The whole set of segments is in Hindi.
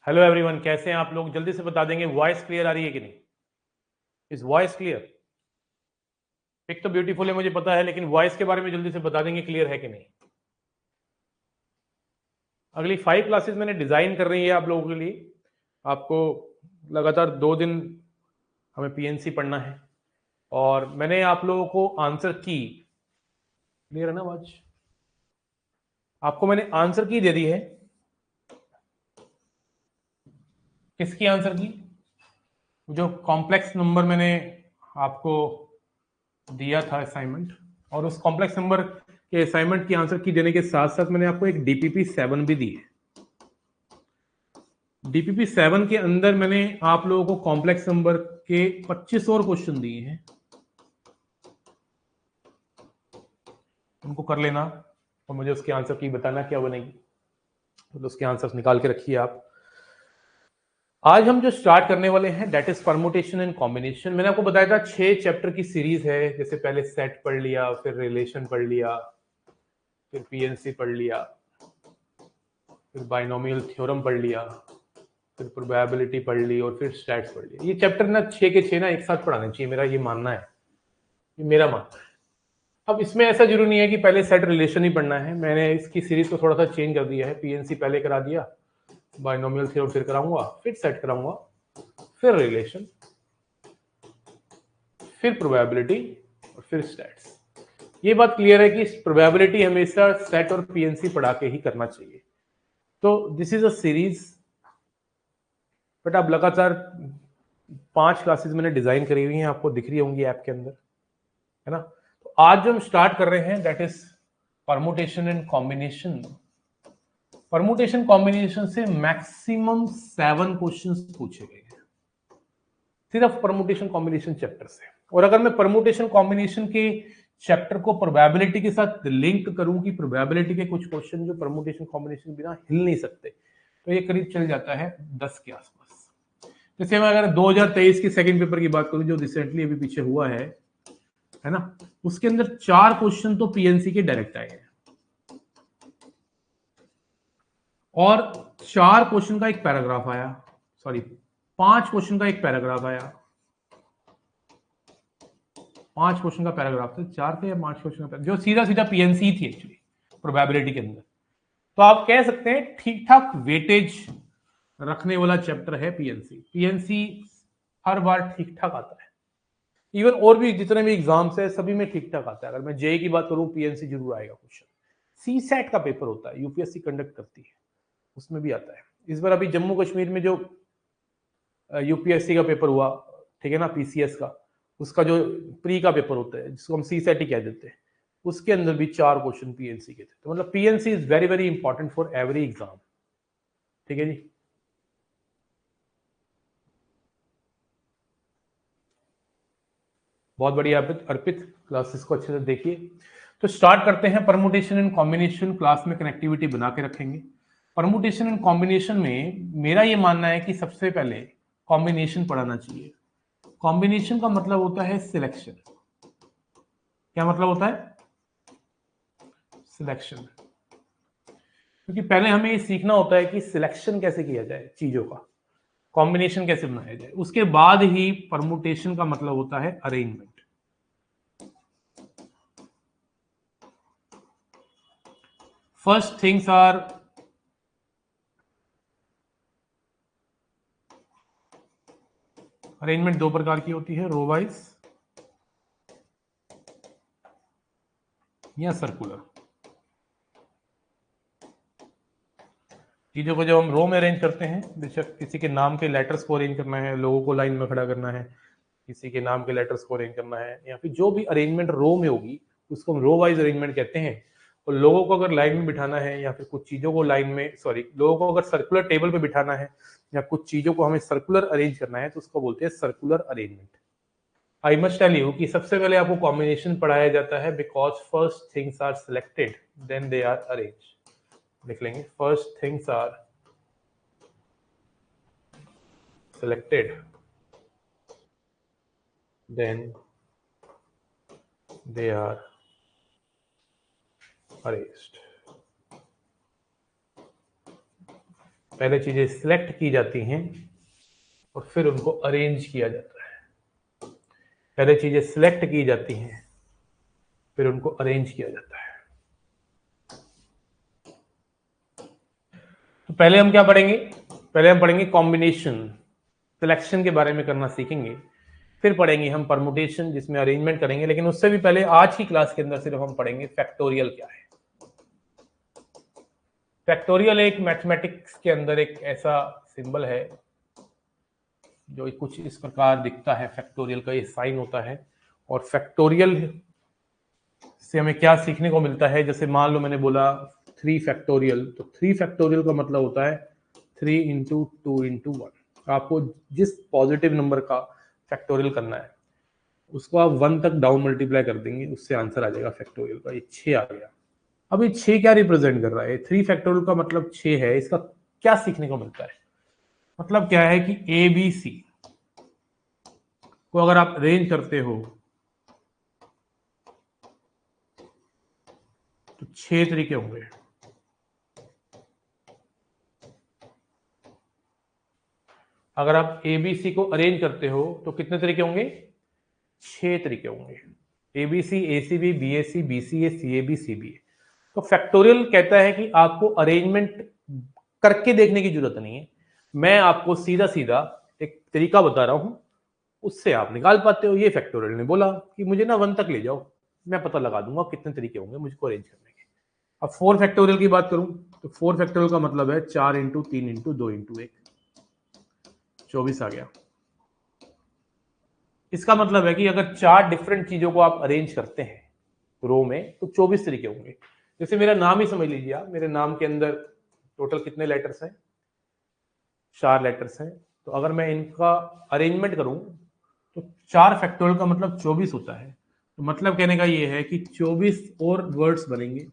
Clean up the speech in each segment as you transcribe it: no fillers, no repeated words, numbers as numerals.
हेलो एवरीवन, कैसे हैं आप लोग? जल्दी से बता देंगे वॉइस क्लियर आ रही है कि नहीं? Is voice clear? पिक तो ब्यूटीफुल है मुझे पता है, लेकिन वॉइस के बारे में जल्दी से बता देंगे क्लियर है कि नहीं। अगली 5 क्लासेस मैंने डिजाइन कर रही है आप लोगों के लिए। आपको लगातार 2 दिन हमें पीएनसी पढ़ना है और मैंने आप लोगों को आंसर की, क्लियर है ना आवाज? आपको मैंने आंसर की दे दी है। किसकी आंसर की? जो कॉम्प्लेक्स नंबर मैंने आपको दिया था असाइनमेंट, और उस कॉम्प्लेक्स नंबर के असाइनमेंट की आंसर की देने के साथ साथ मैंने आपको एक डीपीपी 7 भी दी है। डीपीपी 7 के अंदर मैंने आप लोगों को कॉम्प्लेक्स नंबर के 25 और क्वेश्चन दिए हैं, उनको कर लेना और मुझे उसके आंसर की बताना क्या बनेगी। तो उसके आंसर्स निकाल के रखिए आप। आज हम जो स्टार्ट करने वाले हैं that is permutation and combination. मैंने आपको बताया था 6 चैप्टर की सीरीज है, जैसे पहले सेट पढ़ लिया, फिर रिलेशन पढ़ लिया, फिर पीएनसी पढ़ लिया, फिर बाइनोमियल थ्योरम पढ़ लिया, फिर प्रोबेबिलिटी पढ़ ली और फिर स्टैट्स पढ़ लिया। ये चैप्टर ना 6 के 6 ना एक साथ पढ़ाने चाहिए, मेरा ये मानना है, ये मेरा मानना है। अब इसमें ऐसा जरूरी नहीं है कि पहले सेट रिलेशन ही पढ़ना है। मैंने इसकी सीरीज को थोड़ा सा चेंज कर दिया है। पीएनसी पहले करा दिया, बाइनोमियल थ्योरम फिर कराऊंगा, फिर सेट कराऊंगा, फिर रिलेशन, फिर प्रोबेबिलिटी और फिर स्टैट्स। ये बात क्लियर है कि प्रोबेबिलिटी हमेशा सेट और पीएनसी पढ़ा के ही करना चाहिए। तो this is a series, but अब लगातार 5 क्लासेस मैंने डिजाइन करी हुई हैं, आपको दिख रही होंगी ऐप के अंदर, है ना? तो आज जो हम स्टार्ट कर रहे हैं that is permutation and combination. Permutation combination से मैक्सिमम 7 क्वेश्चंस पूछे गए हैं सिर्फ परमुटेशन कॉम्बिनेशन चैप्टर से। और अगर मैं परमुटेशन कॉम्बिनेशन के चैप्टर को प्रोबेबिलिटी के साथ लिंक करूं कि प्रोबेबिलिटी के कुछ क्वेश्चन जो परमुटेशन कॉम्बिनेशन बिना हिल नहीं सकते, तो ये करीब चल जाता है 10 के आसपास। जैसे मैं अगर 2023 के सेकंड पेपर की बात करूं जो रिसेंटली अभी पीछे हुआ है ना, उसके अंदर 4 क्वेश्चन तो पीएनसी के डायरेक्ट आए हैं और 4 क्वेश्चन का एक पैराग्राफ आया, सॉरी 5 क्वेश्चन का एक पैराग्राफ आया। 5 क्वेश्चन का पैराग्राफ था, 4 थे या 5 क्वेश्चन का, जो सीधा सीधा पीएनसी थी एक्चुअली प्रोबेबिलिटी के अंदर। तो आप कह सकते हैं ठीक ठाक वेटेज रखने वाला चैप्टर है पीएनसी। पीएनसी हर बार ठीक ठाक आता है, इवन और भी जितने भी एग्जाम्स है सभी में ठीक ठाक आता है। अगर मैं जेई की बात करूं पीएनसी जरूर आएगा क्वेश्चन। सी सेट का पेपर होता है, यूपीएससी कंडक्ट करती है, उसमें भी आता है। इस बार अभी जम्मू कश्मीर में जो यूपीएससी का पेपर हुआ, ठीक है ना, पीसीएस का, उसका जो प्री का पेपर होता है जिसको हम सी सेट ही कह देते हैं, उसके अंदर भी 4 क्वेश्चन पीएनसी के थे। तो मतलब PNC is very very important for every exam. ठीक है जी। बहुत बढ़िया अर्पित, अर्पित क्लासेस को अच्छे से देखिए। तो स्टार्ट करते हैं। परमुटेशन एंड कॉम्बिनेशन क्लास में कनेक्टिविटी बना के रखेंगे। परमुटेशन एंड कॉम्बिनेशन में मेरा ये मानना है कि सबसे पहले कॉम्बिनेशन पढ़ाना चाहिए। कॉम्बिनेशन का मतलब होता है सिलेक्शन। क्या मतलब होता है? सिलेक्शन। क्योंकि पहले हमें ये सीखना होता है कि सिलेक्शन कैसे किया जाए चीजों का, कॉम्बिनेशन कैसे बनाया जाए, उसके बाद ही परमुटेशन का मतलब होता है arrangement. First things are arrangement 2 प्रकार की होती है, रो वाइज या सर्कुलर। चीजों को जब हम रो में अरेंज करते हैं, बेशक किसी के नाम के लेटर्स को अरेंज करना है, लोगों को लाइन में खड़ा करना है, किसी के नाम के लेटर्स को अरेंज करना है, या फिर जो भी अरेंजमेंट रो में होगी उसको हम रो वाइज अरेंजमेंट कहते हैं। और लोगों को अगर लाइन में बिठाना है या फिर कुछ चीजों को लाइन में, सॉरी, लोगों को अगर सर्कुलर टेबल पे बिठाना है या कुछ चीजों को हमें सर्कुलर अरेंज करना है तो उसको बोलते हैं circular arrangement. I must tell you कि सबसे पहले आपको कॉम्बिनेशन पढ़ाया जाता है because first things are selected then they are arrange. लिख लेंगे, first things are selected then they are arranged। पहले चीजें सिलेक्ट की जाती हैं और फिर उनको अरेंज किया जाता है। पहले चीजें सिलेक्ट की जाती हैं फिर उनको अरेंज किया जाता है। तो पहले हम क्या पढ़ेंगे? पहले हम पढ़ेंगे कॉम्बिनेशन, सिलेक्शन के बारे में करना सीखेंगे। फिर पढ़ेंगे हम परमुटेशन जिसमें अरेंजमेंट करेंगे। लेकिन उससे भी पहले आज की क्लास के अंदर सिर्फ हम पढ़ेंगे फैक्टोरियल क्या है। फैक्टोरियल एक मैथमेटिक्स के अंदर एक ऐसा सिंबल है जो कुछ इस प्रकार दिखता है। फैक्टोरियल का ये साइन होता है। और फैक्टोरियल से हमें क्या सीखने को मिलता है? जैसे मान लो मैंने बोला 3 फैक्टोरियल, तो 3 फैक्टोरियल का मतलब होता है 3 इंटू 2 इंटू 1। आपको जिस पॉजिटिव नंबर का फैक्टोरियल करना है उसको आप 1 तक डाउन मल्टीप्लाई कर देंगे, उससे आंसर आ जाएगा फैक्टोरियल का। ये 6 आ गया। अब ये 6 क्या रिप्रेजेंट कर रहा है? 3 फैक्टोरियल का मतलब 6 है। इसका क्या सीखने को मिलता है? मतलब क्या है कि ए बी सी को अगर आप अरेंज करते हो तो 6 तरीके होंगे। अगर आप ए बी सी को अरेंज करते हो तो कितने तरीके होंगे? 6 तरीके होंगे। A B C, A C B, B A C, B C A, C A B, C B A. तो फैक्टोरियल कहता है कि आपको अरेंजमेंट करके देखने की जरूरत नहीं है। मैं आपको सीधा सीधा एक तरीका बता रहा हूं, उससे आप निकाल पाते हो। ये फैक्टोरियल ने बोला कि मुझे ना 1 तक ले जाओ, मैं पता लगा दूंगा कितने तरीके होंगे मुझको अरेंज करने के। अब 4 फैक्टोरियल की बात करूं तो 4 फैक्टोरियल का मतलब है 4 इंटू 3 इंटू 2 इंटू 1, 24 आ गया। इसका मतलब है कि अगर 4 डिफरेंट चीजों को आप अरेंज करते हैं रो में तो 24 तरीके होंगे। जैसे मेरा नाम ही समझ लीजिए आप, मेरे नाम के अंदर टोटल कितने लेटर्स हैं? 4 लेटर्स हैं। तो अगर मैं इनका अरेंजमेंट करूं तो 4 फैक्टोरियल का मतलब 24 होता है। तो मतलब कहने का ये है कि 24 और वर्ड्स बनेंगे।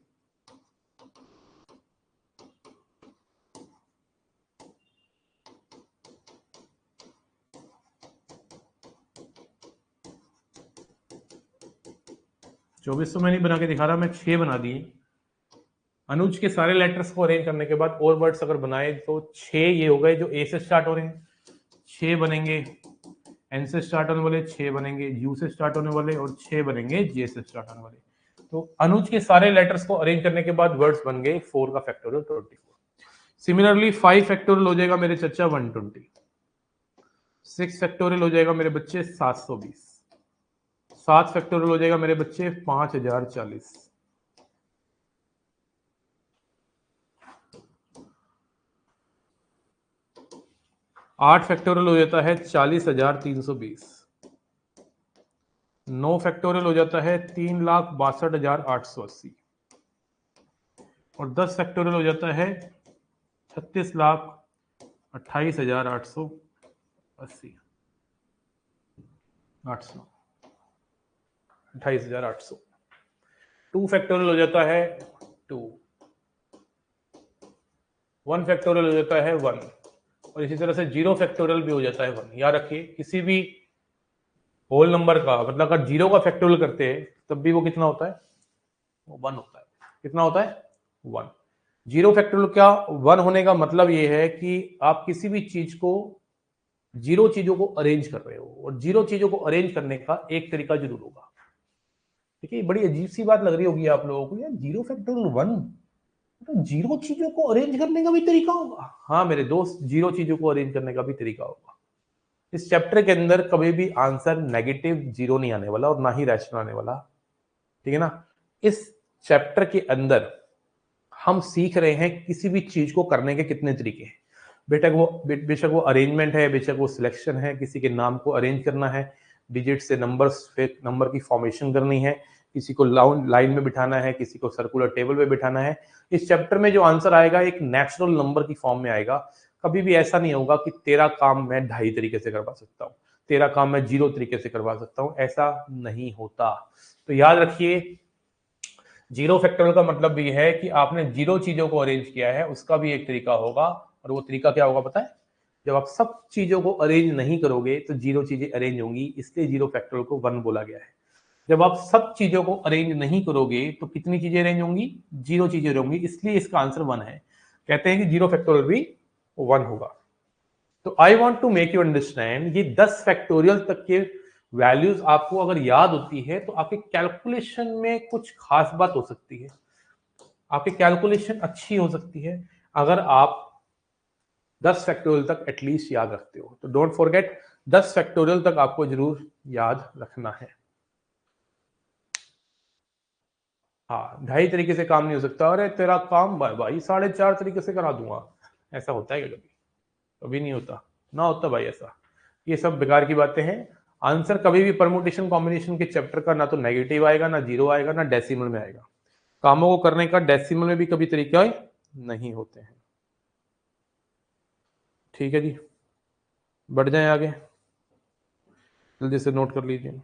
चौबीस तो मैं नहीं बना के दिखा रहा, मैं 6 बना दिए। अनुज के सारे लेटर्स को अरेंज करने के बाद और वर्ड्स अगर बनाए तो 6 ये हो गए जो ए से स्टार्ट हो रहे हैं, 6 बनेंगे एन से स्टार्ट होने वाले, 6 बनेंगे यू से स्टार्ट होने वाले और 6 बनेंगे जे से स्टार्ट होने वाले। तो अनुज के सारे लेटर्स को अरेंज करने के बाद वर्ड्स बन गए 4 का फैक्टोरियल 24। सिमिलरली 5 फैक्टोरियल हो जाएगा मेरे चचा 120, 6 फैक्टोरियल हो जाएगा मेरे बच्चे 720, 7 फैक्टोरियल हो जाएगा मेरे बच्चे 5040, 8 फैक्टोरियल हो जाता है 40,320, 9 फैक्टोरियल हो जाता है 3,62,880 और 10 फैक्टोरियल हो जाता है 36,28,880, 28,800। 2 फैक्टोरियल हो जाता है 2, 1 फैक्टोरियल हो जाता है 1 और इसी तरह से 0 फैक्टोरियल भी हो जाता है 1। याद रखिए किसी भी होल नंबर का मतलब अगर 0 का फैक्टोरियल करते हैं तब भी वो कितना होता है? वो 1 होता है। कितना होता है? 1। 0 फैक्टोरियल क्या 1 होने का मतलब ये है कि आप किसी भी चीज को 0 चीजों को अरेंज कर रहे हो और 0 चीजों को अरेंज करने का एक तरीका जरूर होगा। ठीक है, बड़ी अजीब सी बात लग रही होगी आप लोगों को, यार 0 फैक्टोरियल 1 तो 0 चीजों को अरेंज करने का भी तरीका होगा। हाँ मेरे दोस्त, 0 चीजों को अरेंज करने का भी तरीका होगा। इस चैप्टर के अंदर कभी भी आंसर नेगेटिव 0 नहीं आने वाला और ना ही रैशनल आने वाला। ठीक है ना? इस चैप्टर के अंदर हम सीख रहे हैं किसी भी चीज को करने के कितने तरीके हैं। बेशक वो अरेंजमेंट है, बेशक वो सिलेक्शन है, किसी के नाम को अरेंज करना है, डिजिट से नंबर्स फिर नंबर की फॉर्मेशन करनी है, किसी को लाइन में बिठाना है, किसी को सर्कुलर टेबल में बिठाना है। इस चैप्टर में जो आंसर आएगा एक नेचुरल नंबर की फॉर्म में आएगा। कभी भी ऐसा नहीं होगा कि तेरा काम मैं 2.5 तरीके से करवा सकता हूँ, तेरा काम मैं 0 तरीके से करवा सकता हूँ, ऐसा नहीं होता। तो याद रखिए 0 फैक्टोरियल का मतलब भी है कि आपने 0 चीजों को अरेंज किया है, उसका भी एक तरीका होगा। और वो तरीका क्या होगा पता है? जब आप सब चीजों को अरेंज नहीं करोगे तो 0 चीजें अरेंज होंगी, इसलिए 0 फैक्टोरियल को 1 बोला गया है। जब आप सब चीजों को अरेंज नहीं करोगे तो कितनी चीजें अरेंज होंगी? 0 चीजें होंगी, इसलिए इसका आंसर 1 है। कहते हैं कि 0 फैक्टोरियल भी वो 1 होगा। तो I want to make you understand, ये 10 फैक्टोरियल तक के वैल्यूज आपको अगर याद होती है तो आपके कैलकुलेशन में कुछ खास बात हो सकती है, आपकी कैलकुलेशन अच्छी हो सकती है अगर आप 10 फैक्टोरियल तक एटलीस्ट याद रखते हो। तो डोंट फॉरगेट 10 फैक्टोरियल तक आपको जरूर याद रखना है। हाँ, 2.5 तरीके से काम नहीं हो सकता। अरे तेरा काम भाई 4.5 तरीके से करा दूंगा, ऐसा होता है क्या कभी? कभी नहीं होता ना, होता भाई ऐसा। ये सब बेकार की बातें हैं। आंसर कभी भी परमुटेशन कॉम्बिनेशन के चैप्टर का ना तो नेगेटिव आएगा, ना जीरो आएगा, ना डेसिमल में आएगा। कामों को करने का डेसिमल में भी कभी तरीका नहीं होते हैं। ठीक है जी, बढ़ जाए आगे, जल्दी से नोट कर लीजिए।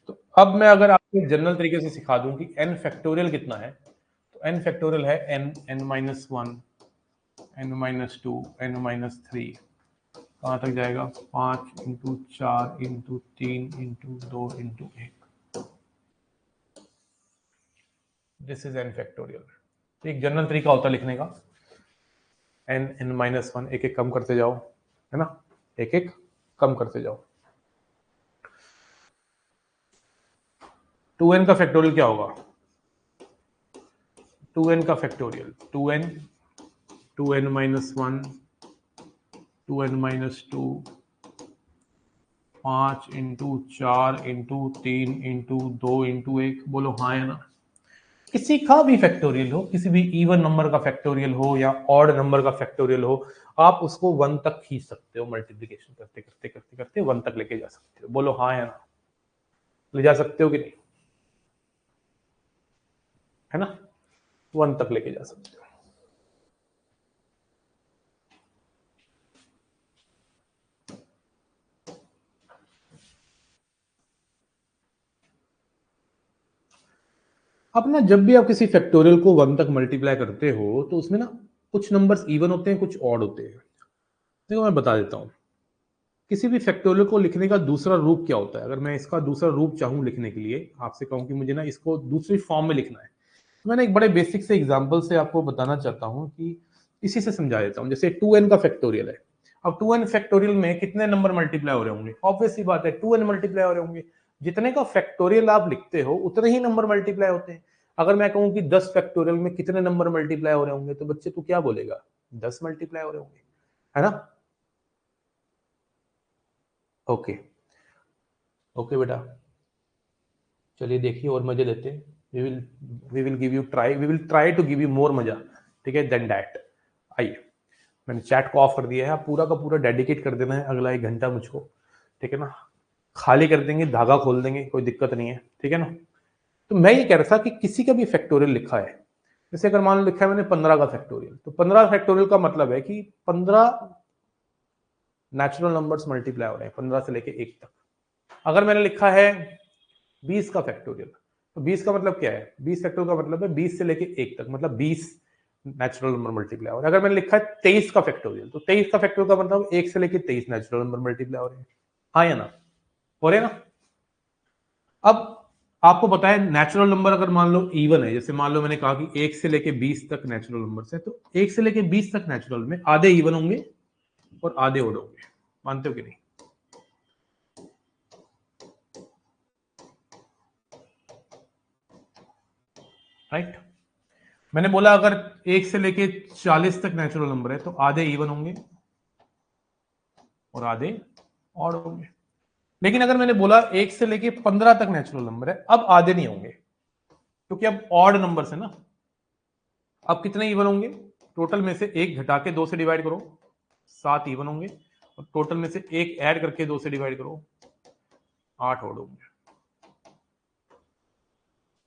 तो अब मैं अगर आपको जनरल तरीके से सिखा दूं कि n फैक्टोरियल कितना है, तो n फैक्टोरियल है n माइनस 1, n-2, n-3, कहाँ तक जाएगा? 5 into 4 into 3 into 2 into 1। This is n factorial. एक जनरल तरीका होता है लिखने का, n-1, एक एक कम करते जाओ, है ना, एक एक कम करते जाओ। 2n का फैक्टोरियल क्या होगा? 2n का factorial 2n, 2n minus 1, 2n minus 2, 5 into 4 into 3 into 2 into 1। बोलो हाँ या ना? किसी का भी फैक्टोरियल हो, किसी भी इवन नंबर का फैक्टोरियल हो या ऑड नंबर का फैक्टोरियल हो, आप उसको 1 तक खींच सकते हो, मल्टीप्लिकेशन करते करते करते करते 1 तक लेके जा सकते हो। बोलो हाँ या ना? ले जा सकते हो कि नहीं? है ना, 1 तक लेके जा सकते हो। अब ना जब भी आप किसी फैक्टोरियल को 1 तक मल्टीप्लाई करते हो तो उसमें ना कुछ नंबर्स इवन होते हैं, कुछ ऑड होते हैं। देखो मैं बता देता हूँ, किसी भी फैक्टोरियल को लिखने का दूसरा रूप क्या होता है। अगर मैं इसका दूसरा रूप चाहूँ लिखने के लिए, आपसे कहूँ कि मुझे ना इसको दूसरी फॉर्म में लिखना है, तो मैंने एक बड़े बेसिक से एग्जांपल से आपको बताना चाहता हूँ कि इसी से समझा देता हूँ। जैसे 2n का फैक्टोरियल है। अब 2n फैक्टोरियल में कितने नंबर मल्टीप्लाई हो रहे होंगे? ऑब्वियस सी बात है, 2n मल्टीप्लाई हो रहे होंगे। जितने का फैक्टोरियल आप लिखते हो उतने ही नंबर मल्टीप्लाई होते हैं। अगर मैं कहूँ कि 10 फैक्टोरियल में कितने नंबर मल्टीप्लाई हो रहे होंगे, तो बच्चे तू क्या बोलेगा? 10 मल्टीप्लाई हो रहे होंगे, है ना? ओके ओके बेटा, चलिए देखिए और मजे लेते हैं। We will try to give you more मजा, ठीक है, देन दैट। आइए, मैंने चैट को ऑफ कर दिया है, आप पूरा का पूरा डेडिकेट कर देना है अगला 1 घंटा मुझको, ठीक है ना। खाली कर देंगे, धागा खोल देंगे, कोई दिक्कत नहीं है, ठीक है ना। तो मैं ये कह रहा था कि किसी का भी फैक्टोरियल लिखा है, जैसे अगर मान लो लिखा है मैंने 15 का फैक्टोरियल, तो 15 फैक्टोरियल का मतलब है कि 15 नेचुरल नंबर्स मल्टीप्लाई हो रहे हैं 15 से लेके 1 तक। अगर मैंने लिखा है 20 का फैक्टोरियल, तो 20 का मतलब क्या है? 20 फैक्टोरियल का मतलब है 20 से लेके 1 तक, मतलब 20 नेचुरल नंबर मल्टीप्लाई हो रहे हैं। अगर मैंने लिखा है 23 का फैक्टोरियल, तो 23 का फैक्टोरियल का मतलब 1 से लेके 23 नेचुरल नंबर मल्टीप्लाई हो रहे हैं। हाँ या ना? हो रहे हैं ना? अब आपको पता है नेचुरल नंबर अगर मान लो इवन है, जैसे मान लो मैंने कहा कि 1 से लेके 20 तक नेचुरल नंबर है, तो 1 से लेके 20 तक नेचुरल में आधे इवन होंगे और आधे ओड होंगे। मानते हो कि नहीं? राइट। मैंने बोला अगर 1 से लेके 40 तक नेचुरल नंबर है, तो आधे इवन होंगे और आधे ऑड होंगे। लेकिन अगर मैंने बोला 1 से लेके 15 तक नेचुरल नंबर है, अब आधे नहीं होंगे, क्योंकि अब ऑड नंबर है ना। अब कितने इवन होंगे? टोटल में से 1 घटा के 2 से डिवाइड करो, 7 इवन होंगे, और टोटल में से 1 ऐड करके 2 से डिवाइड करो, 8 ऑड होंगे।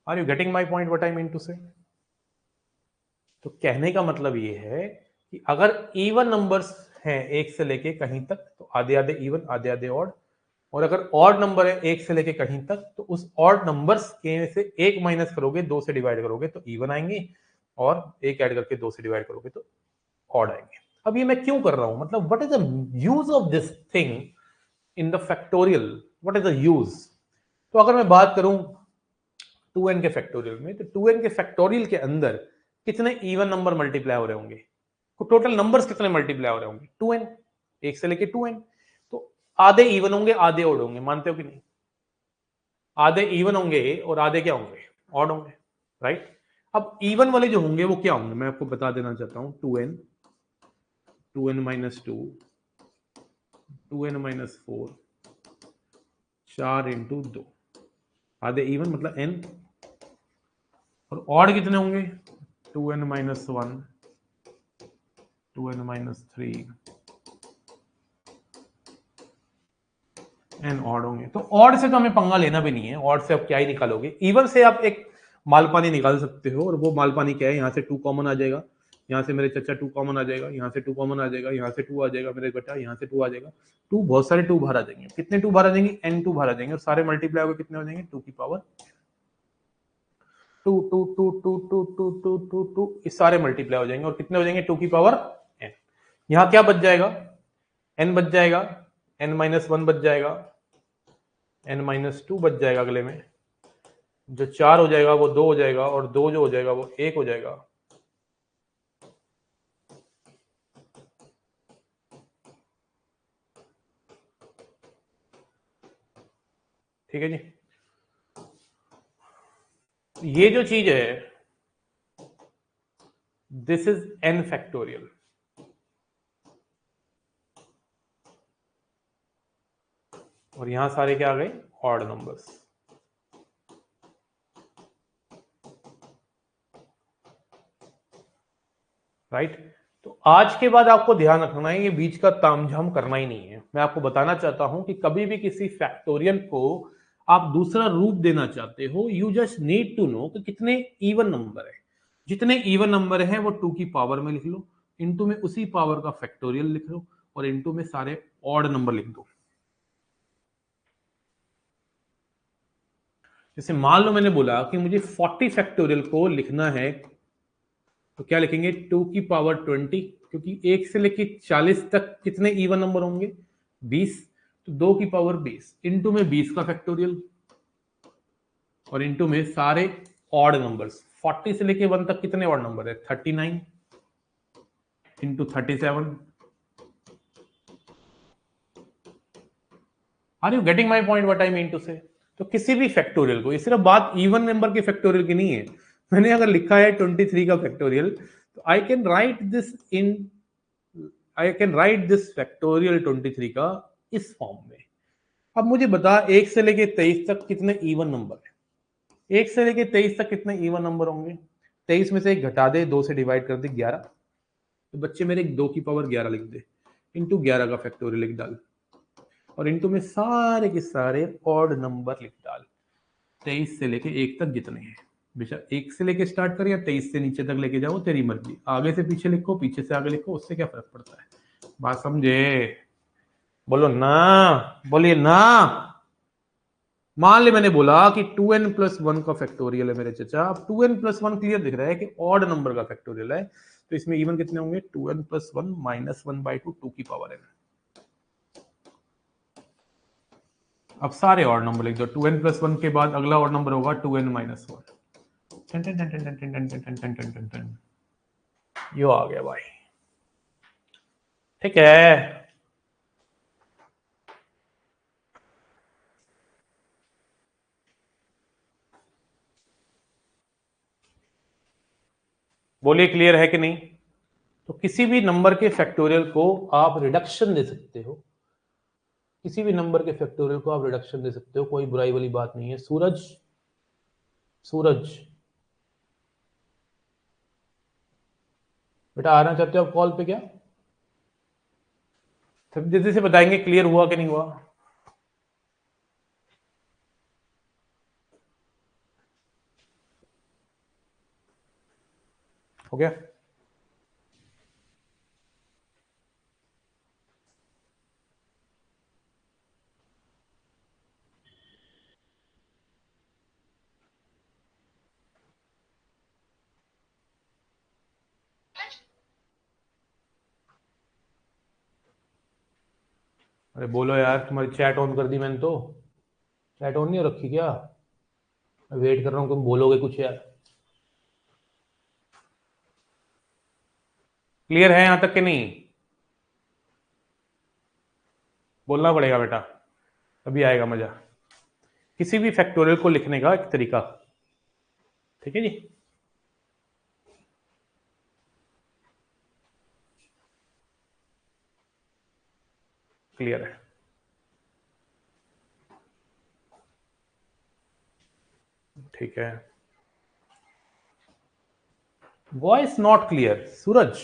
Are you getting my point, what I mean to say? तो कहने का मतलब ये है कि अगर इवन नंबर्स हैं 1 से लेके कहीं तक, तो आधे आधे इवन, आधे आधे ऑड। और अगर ऑड नंबर है 1 से लेके कहीं तक, तो उस ऑड नंबर्स के से 1 माइनस करोगे, 2 से डिवाइड करोगे तो इवन आएंगे, और 1 ऐड करके 2 से डिवाइड करोगे तो ऑड आएंगे। अब ये मैं क्यों कर रहा हूं? मतलब what is the use of this thing in the factorial? What is the use? तो अगर मैं बात करूं 2n के फैक्टोरियल में, तो 2n के फैक्टोरियल के अंदर कितने इवन नंबर मल्टीप्लाई हो रहे होंगे, टोटल नंबर्स कितने मल्टीप्लाई हो रहे होंगे, 2n, 1 से लेके 2n। तो आधे इवन होंगे, आधे ऑड होंगे, मानते हो कि नहीं? आधे इवन होंगे और आधे क्या होंगे, ऑड होंगे, राइट। अब इवन वाले जो होंगे वो क्या होंगे, मैं आपको बता देना चाहता हूं। 2n, 2n minus 2, 2n minus 4, 4 into 2, आधे इवन मतलब n। और ऑड कितने होंगे, 2n minus 1, 2n minus 3, N odd होंगे। तो ऑड से तो हमें पंगा लेना भी नहीं है, ऑड से आप क्या ही निकालोगे। इवन से आप एक मालपानी निकाल सकते हो, और वो मालपानी क्या है, यहाँ से 2 कॉमन आ जाएगा, यहाँ से मेरे चचा 2 कॉमन आ जाएगा, यहाँ से 2 कॉमन आ जाएगा, यहाँ से 2 आ जाएगा मेरे बेटा, यहाँ से 2 आ जाएगा। 2 बहुत सारे 2 बाहर आ जाएंगे। कितने 2 बाहर आ जाएंगे, n 2 बाहर आ जाएंगे, और सारे मल्टीप्लाई होकर कितने हो जाएंगे, 2 की पावर 2, 2, 2, 2, 2, 2, 2, 2, 2, इस सारे मल्टीप्लाई हो जाएंगे, और कितने हो जाएंगे, 2 की पावर n। यहाँ क्या बच जाएगा, n बच जाएगा, n माइनस 1 बच जाएगा, n माइनस 2 बच जाएगा, अगले में जो 4 हो जाएगा वो 2 हो जाएगा, और 2 जो हो जाएगा वो 1 हो जाएगा। ठीक है जी। ये जो चीज है, दिस इज n फैक्टोरियल। और यहां सारे क्या आ गए, ऑड नंबर्स। राइट। तो आज के बाद आपको ध्यान रखना है, ये बीच का तामझाम करना ही नहीं है। मैं आपको बताना चाहता हूं कि कभी भी किसी फैक्टोरियल को आप दूसरा रूप देना चाहते हो, you just need to know कि कितने इवन नंबर है। जितने इवन नंबर हैं वो 2 की पावर में लिख लो, इनटू में उसी पावर का फैक्टोरियल लिख लो, और इनटू में सारे ऑड नंबर लिख दो। जैसे मान लो मैंने बोला कि मुझे 40 फैक्टोरियल को लिखना है, तो क्या लिखेंगे, 2 की पावर 20, क्योंकि 1 से लेके 40 तक कितने इवन नंबर होंगे, 20। तो 2 की पावर 20, इंटू में 20 का फैक्टोरियल, और इंटू में सारे ऑड नंबर्स। 40 से लेके 1 तक कितने ऑड नंबर है, 39, into 37। Are you getting my point, what I mean to say? तो किसी भी फैक्टोरियल को, ये सिर्फ बात इवन नंबर के फैक्टोरियल की नहीं है। मैंने अगर लिखा है 23 का फैक्टोरियल, तो I can write this in, I can write this factorial 23 का इस फॉर्म में। अब मुझे बता, 1 से लेके 23 तक कितने इवन नंबर है, 1 से लेके 23 तक कितने इवन नंबर होंगे, 23 में से एक घटा दे, 2 से डिवाइड कर दे, 11। तो बच्चे मेरे 2 की पावर 11 लिख दे, इंटू 11 का फैक्टोरियल लिख डाल, और इंटू में सारे के सारे ऑड नंबर लिख डाल, 23 से लेके 1 तक जितने हैं। बेशक 1 से लेके स्टार्ट कर या 23 से नीचे तक लेके जाओ, तेरी मर्जी। आगे से पीछे लिखो, पीछे से आगे लिखो, उससे क्या फर्क पड़ता है। बात समझे? बोलो ना, बोलिए ना। मान ले मैंने बोला कि 2n प्लस 1 का फैक्टोरियल है मेरे चचा। अब 2n प्लस 1 क्लियर दिख रहा है कि ऑड नंबर का फैक्टोरियल है, तो इसमें इवन कितने होंगे, 2n प्लस 1 माइनस 1/2, 2 की पावर n। अब सारे ऑड नंबर लिख दो, 2n प्लस 1 के बाद अगला ऑड नंबर होगा 2n माइनस 1। यो आ गया भाई, ठीक है। बोलिए क्लियर है कि नहीं? तो किसी भी नंबर के फैक्टोरियल को आप रिडक्शन दे सकते हो, किसी भी नंबर के फैक्टोरियल को आप रिडक्शन दे सकते हो, कोई बुराई वाली बात नहीं है। सूरज, सूरज बेटा आना चाहते हो आप कॉल पे क्या? जल्दी से बताएंगे क्लियर हुआ कि नहीं हुआ। हो गया? अरे बोलो यार, तुम्हारी चैट ऑन कर दी मैंने तो। चैट ऑन नहीं हो रखी क्या? वेट कर रहा हूँ, तुम बोलोगे कुछ यार। क्लियर है यहां तक कि नहीं? बोलना पड़ेगा बेटा, तभी आएगा मजा किसी भी फैक्टोरियल को लिखने का एक तरीका। ठीक है जी। क्लियर है? ठीक है। वॉइस नॉट क्लियर, सूरज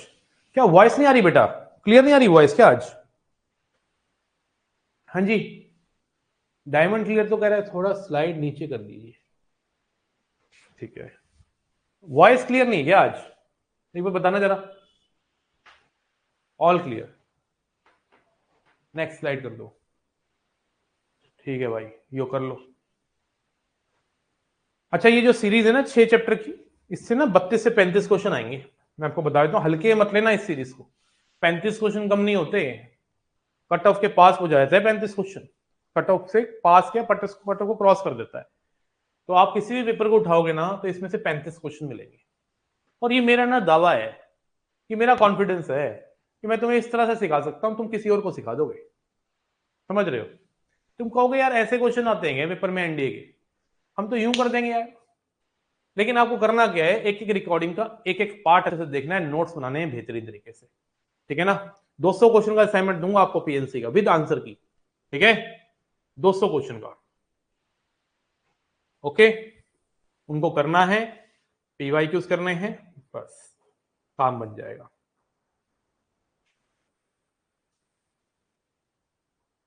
क्या वॉइस नहीं आ रही बेटा? क्लियर नहीं आ रही वॉइस क्या आज? हाँ जी। डायमंड क्लियर तो कह रहा है, थोड़ा स्लाइड नीचे कर दीजिए। ठीक है। वॉइस क्लियर नहीं है क्या आज? एक बार बताना जरा। All clear. नेक्स्ट स्लाइड कर दो। ठीक है भाई, यो कर लो। अच्छा, ये जो सीरीज है ना 6 चैप्टर की, इससे ना 32 से 35 क्वेश्चन आएंगे। मैं आपको बता देता हूँ, हल्के मत लेना इस सीरीज को। 35 क्वेश्चन कम नहीं होते, कट ऑफ के पास हो जाता है 35 क्वेश्चन। कट ऑफ से पास क्या, कट ऑफ को क्रॉस कर देता है। तो आप किसी भी पेपर को उठाओगे ना, तो इसमें से 35 क्वेश्चन मिलेंगे। और ये मेरा ना दावा है, कि मेरा कॉन्फिडेंस है कि मैं तुम्हें इस तरह से सिखा सकता हूं, तुम किसी और को सिखा दोगे। समझ रहे हो? तुम कहोगे यार ऐसे क्वेश्चन आते हैं पेपर में एनडीए के, हम तो यूं कर देंगे यार। लेकिन आपको करना क्या है, एक एक रिकॉर्डिंग का एक एक पार्ट अच्छे से देखना है, नोट्स बनाने हैं बेहतरीन तरीके से। ठीक है ना? 200 क्वेश्चन का असाइनमेंट दूंगा आपको पीएनसी का विद आंसर की। ठीक है? 200 क्वेश्चन का। ओके? उनको करना है, पीवाईक्यूज करने हैं, बस काम बन जाएगा।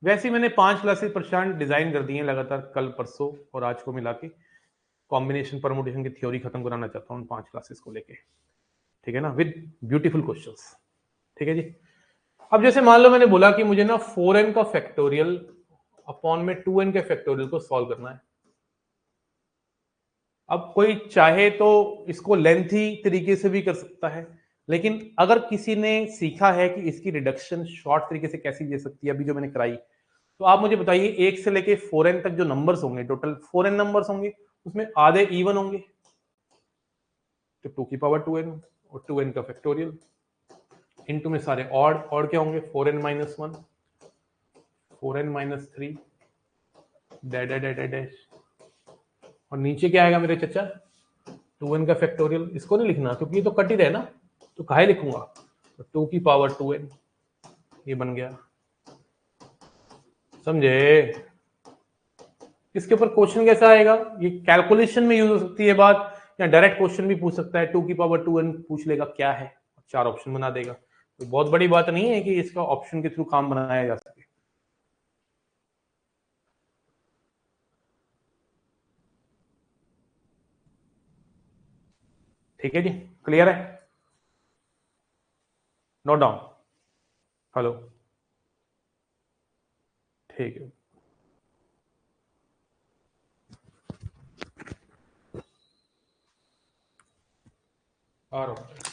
वैसे मैंने 5 क्लासेस प्रशांत डिजाइन कर दी हैं लगातार, कल परसों और आज को मिला के। कॉम्बिनेशन परमुटेशन की थ्योरी खत्म कराना चाहता हूँ 5 क्लासेस को लेके। ठीक है ना? With beautiful questions. ठीक है जी। अब जैसे मान लो मैंने बोला कि मुझे ना 4n का फैक्टोरियल अपॉन में 2n के फैक्टोरियल को सॉल्व करना है। अब कोई चाहे तो इसको लेंथी तरीके से भी कर सकता है, लेकिन अगर किसी ने सीखा है कि इसकी रिडक्शन शॉर्ट तरीके से कैसी दे सकती है, अभी जो मैंने कराई, तो आप मुझे बताइए 1 से लेके 4n तक जो नंबर्स होंगे, टोटल 4n नंबर्स होंगे, उसमें आधे इवन होंगे, तो 2 की पावर 2n और 2n का फैक्टोरियल इनटू में सारे ऑड। ऑड क्या होंगे? 4n minus 1, 4n minus 3, dash dash dash dash. और नीचे क्या आएगा मेरे चचा? 2n का फैक्टोरियल। इसको नहीं लिखना क्योंकि ये तो कट ही रहे ना, तो काहे लिखूंगा? तो 2 की पावर 2n, ये बन गया। समझे? इसके ऊपर क्वेश्चन कैसा आएगा? ये कैलकुलेशन में यूज हो सकती है बात, या डायरेक्ट क्वेश्चन भी पूछ सकता है। 2 की पावर 2n पूछ लेगा क्या है, 4 ऑप्शन बना देगा। तो बहुत बड़ी बात नहीं है कि इसका ऑप्शन के थ्रू काम बनाया जा सके। ठीक है जी। क्लियर है? Note down. हेलो? ठीक है। आ रहा हूं।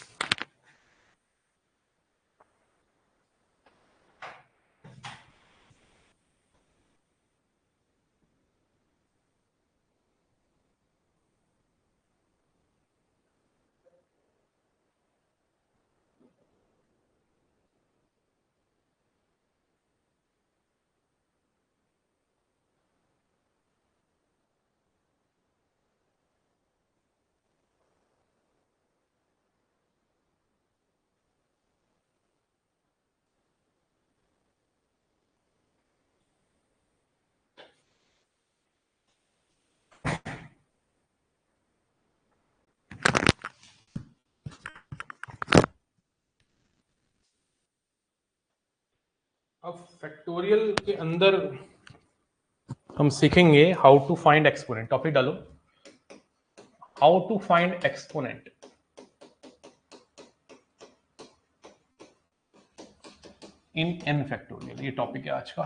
अब फैक्टोरियल के अंदर हम सीखेंगे how to find exponent. Topic डालो, how to find exponent in n factorial. ये टॉपिक है आज का।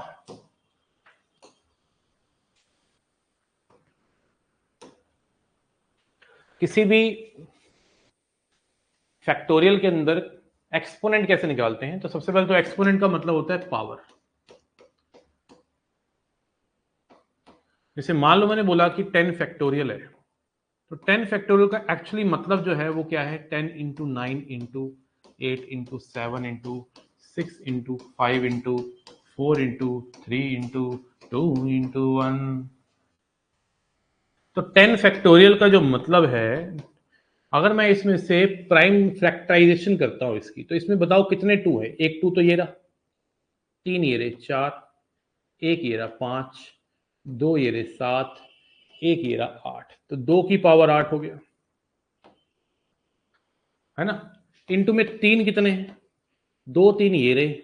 किसी भी फैक्टोरियल के अंदर एक्सपोनेंट कैसे निकालते हैं? तो सबसे पहले तो एक्सपोनेंट का मतलब होता है पावर। जैसे मान लो मैंने बोला कि 10 फैक्टोरियल है, तो 10 फैक्टोरियल का एक्चुअली मतलब जो है वो क्या है, 10 into 9 into 8 into 7 into 6 into 5 into 4 into 3 into 2 into 1। तो 10 फैक्टोरियल का जो मतलब है, अगर मैं इसमें से प्राइम फैक्टराइजेशन करता हूं इसकी, तो इसमें बताओ कितने 2 है। एक 2 तो ये रहा, 3 ये रहे 4, एक ये रहा 5, 2 ये रहे 7, एक ये रहा 8, तो 2 की पावर 8 हो गया, है ना। इनटू में 3 कितने हैं, 2 3 ये रहे,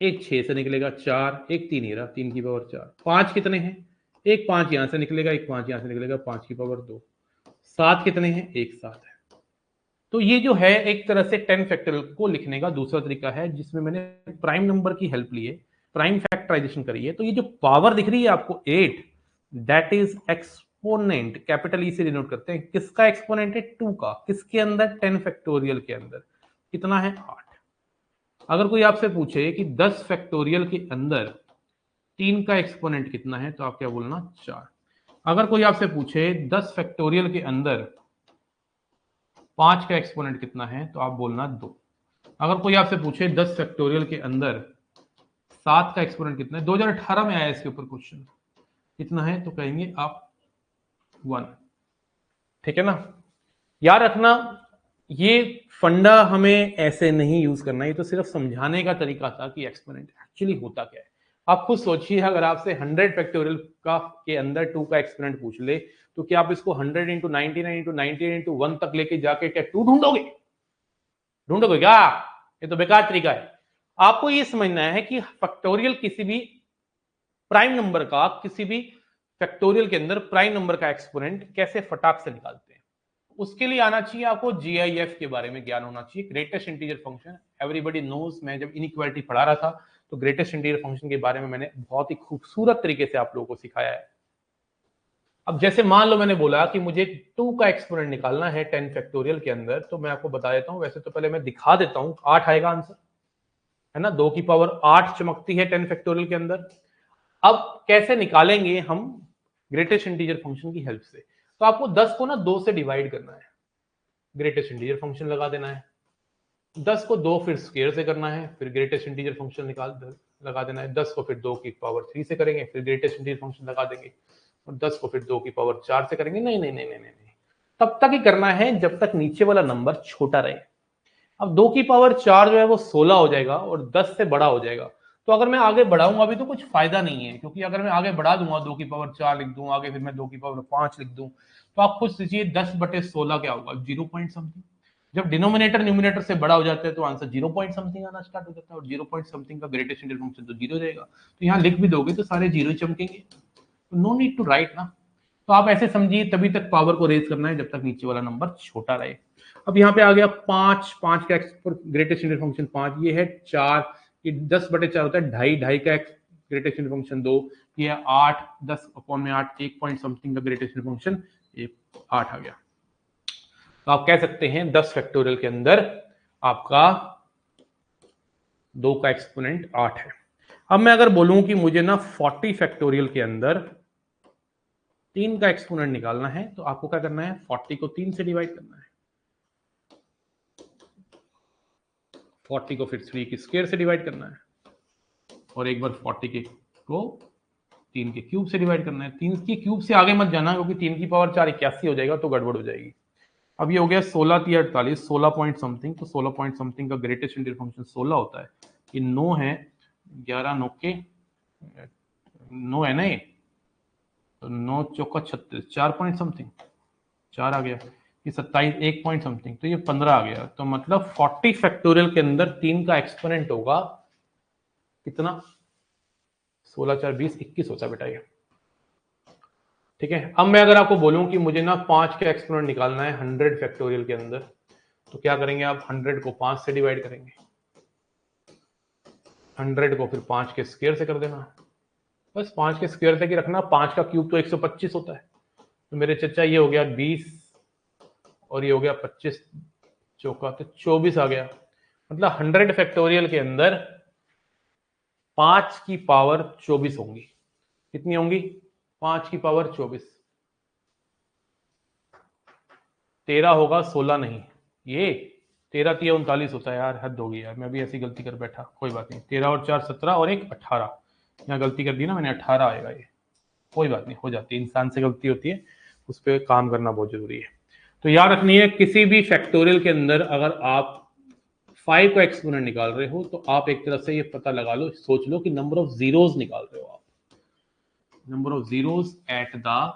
एक 6 से निकलेगा 4, एक 3 ये रहा, 3 की पावर 4। 5 कितने हैं, एक 5 यहां से निकलेगा, एक 5 यहां से निकलेगा, 5 की पावर 2। 7 कितने हैं, एक 7 है। तो ये जो है एक तरह से 10 फैक्टोरियल को लिखने का दूसरा तरीका है, जिसमें मैंने प्राइम नंबर की हेल्प ली है, प्राइम फैक्टराइजेशन करी है। तो ये जो पावर दिख रही है आपको 8, that is exponent, capital E से डिनोट करते हैं। किसका एक्सपोनेंट है, 2 का। किसके अंदर, 10 फैक्टोरियल के अंदर। कितना है, 8। अगर कोई आपसे पूछे कि 10 फैक्टोरियल के अंदर 3 का एक्सपोनेंट कितना है, तो आप क्या बोलना, 4। अगर कोई आपसे पूछे 10 फैक्टोरियल के अंदर 5 का एक्सपोनेंट कितना है, तो आप बोलना 2। अगर कोई आपसे पूछे 10 फैक्टोरियल के अंदर 7 का एक्सपोनेंट कितना है, 2018 में आया इसके ऊपर क्वेश्चन, कितना है, तो कहेंगे आप 1। ठीक है ना। याद रखना, ये फंडा हमें ऐसे नहीं यूज करना, ये तो सिर्फ समझाने का तरीका था कि एक्सपोनेंट एक्चुअली होता क्या है। आप खुद सोचिए, अगर आपसे 100 फैक्टोरियल का के अंदर 2 का एक्सपोनेंट पूछ ले, तो क्या आप इसको 100 इंटू 99 इंटू 98 इंटू 1 तक लेके जाके क्या 2 ढूंढोगे, ढूंढोगे क्या? ये तो बेकार तरीका है। आपको ये समझना है कि फैक्टोरियल किसी भी प्राइम नंबर का, किसी भी फैक्टोरियल के अंदर प्राइम नंबर का एक्सपोनेंट कैसे फटाक से निकालते हैं। उसके लिए आना चाहिए आपको जीआईएफ के बारे में ज्ञान होना चाहिए, greatest integer function. Everybody knows, मैं जब इनइक्वालिटी पढ़ा रहा था तो ग्रेटेस्ट इंटीजर फंक्शन के बारे में मैंने बहुत ही खूबसूरत तरीके से आप लोगों को सिखाया है। अब जैसे मान लो मैंने बोला कि मुझे 2 का एक्सपोनेंट निकालना है 10 फैक्टोरियल के अंदर, तो मैं आपको बता देता हूं, वैसे तो पहले मैं दिखा देता हूं, 8 आएगा आंसर, है ना। 2 की पावर 8 चमकती है 10 फैक्टोरियल के अंदर। अब कैसे निकालेंगे हम, ग्रेटेस्ट इंटीजर फंक्शन की हेल्प से। तो आपको 10 को ना 2 से डिवाइड करना है, ग्रेटेस्ट इंटीजर फंक्शन लगा देना है। 10 को 2 फिर स्क्वायर से करना है, फिर ग्रेटेस्ट इंटीजर फंक्शन लगा देना है। 10 को फिर 2 की पावर 3 से करेंगे, फिर ग्रेटेस्ट इंटीजर फंक्शन लगा देंगे। और 10 को फिर 2 की पावर 4 से करेंगे। नहीं नहीं नहीं नहीं नहीं, तब तक ही करना है जब तक नीचे वाला नंबर छोटा रहे। अब 2 की पावर 4 जो है वो 16 हो जाएगा और 10 से बड़ा हो जाएगा। तो अगर मैं आगे बढ़ाऊंगा अभी तो कुछ फायदा नहीं है, क्योंकि अगर मैं आगे बढ़ा दूंगा 2 की पावर 4 लिख दूं आगे, फिर मैं 2 की पावर 5 लिख दूं, तो आप खुद सोचिए 10/16 क्या होगा, 0 पॉइंट समथिंग। जब डिनोमिनेटर न्यूमिनेटर से बड़ा हो जाता है तो आंसर 0 पॉइंट समथिंग आना स्टार्ट हो जाता है, और 0 पॉइंट समथिंग का ग्रेटेस्ट इंटीजर फंक्शन तो 0 रहेगा। तो यहाँ लिख भी दोगे तो सारे 0 चमकेंगे, नो नीड टू राइट ना। तो आप ऐसे समझिए, तभी तक पावर को रेज करना है जब तक नीचे वाला नंबर छोटा रहे। अब यहाँ पे आ गया 5, 5 का ग्रेटेस्ट इंटीजर फंक्शन 5, ये है 4, ये 10/4 होता है, 2.5, 2.5 का ग्रेटेस्ट इंटीजर फंक्शन 2, ये है 8, 10/8, 1 पॉइंट समथिंग का ग्रेटेस्ट इंटीजर फंक्शन 8 आ गया। तो आप कह सकते हैं 10 फैक्टोरियल के अंदर आपका 2 का एक्सपोनेंट 8 है। अब मैं अगर बोलूं कि मुझे ना 40 फैक्टोरियल के अंदर 3 का एक्सपोनेंट निकालना है, तो आपको क्या करना है, 40 को 3 से डिवाइड करना है, 40 को फिर 3 की स्क्वायर से डिवाइड करना है, और एक बार 40 को 3 के क्यूब से डिवाइड करना है। 3 की क्यूब से आगे मत जाना, क्योंकि 3 की पावर 4 81 हो जाएगा तो गड़बड़ हो जाएगी। अब ये हो गया 16 3 48, 16 पॉइंट समथिंग, तो 16 पॉइंट समथिंग का ग्रेटेस्ट इंटीजर फंक्शन 16 होता है। ये 9 है, 11 9 के 9 है ना, ये तो 9 चौका 36, 4 पॉइंट समथिंग, 4 आ गया। ये 27, 1 पॉइंट समथिंग, तो ये 15 आ गया। तो मतलब 40 फैक्टोरियल के अंदर 3 का एक्सपोनेंट होगा कितना, 16 4 20 21 होता है बेटा ये। ठीक है। अब मैं अगर आपको बोलूं कि मुझे ना 5 का एक्सपोनेंट निकालना है 100 फैक्टोरियल के अंदर, तो क्या करेंगे आप, 100 को 5 से डिवाइड करेंगे, 100 को फिर 5 के स्क्वायर से कर देना, बस 5 के स्क्वायर तक ही रखना। 5 का क्यूब तो 125 होता है, तो मेरे चचा ये हो गया 20, और ये हो गया 25 चौका, तो 24 आ गया। मतलब 100 फैक्टोरियल के अंदर 5 की पावर 24 होंगी। कितनी होंगी, 5 की पावर 24। 13 होगा 16 नहीं, ये 13 3 39 होता है यार, हद हो गई यार, मैं भी ऐसी गलती कर बैठा, कोई बात नहीं। 13 और 4 17 और एक 18, यहाँ गलती कर दी ना मैंने, 18 आएगा ये, कोई बात नहीं, हो जाती है, इंसान से गलती होती है, उस पर काम करना बहुत जरूरी है। तो याद रखनी है, किसी भी फैक्टोरियल के अंदर अगर आप 5 का एक्सपोनेंट निकाल रहे हो तो आप एक तरफ से ये पता लगा लो, सोच लो कि नंबर ऑफ जीरोस निकाल रहे हो आप, number of zeros at the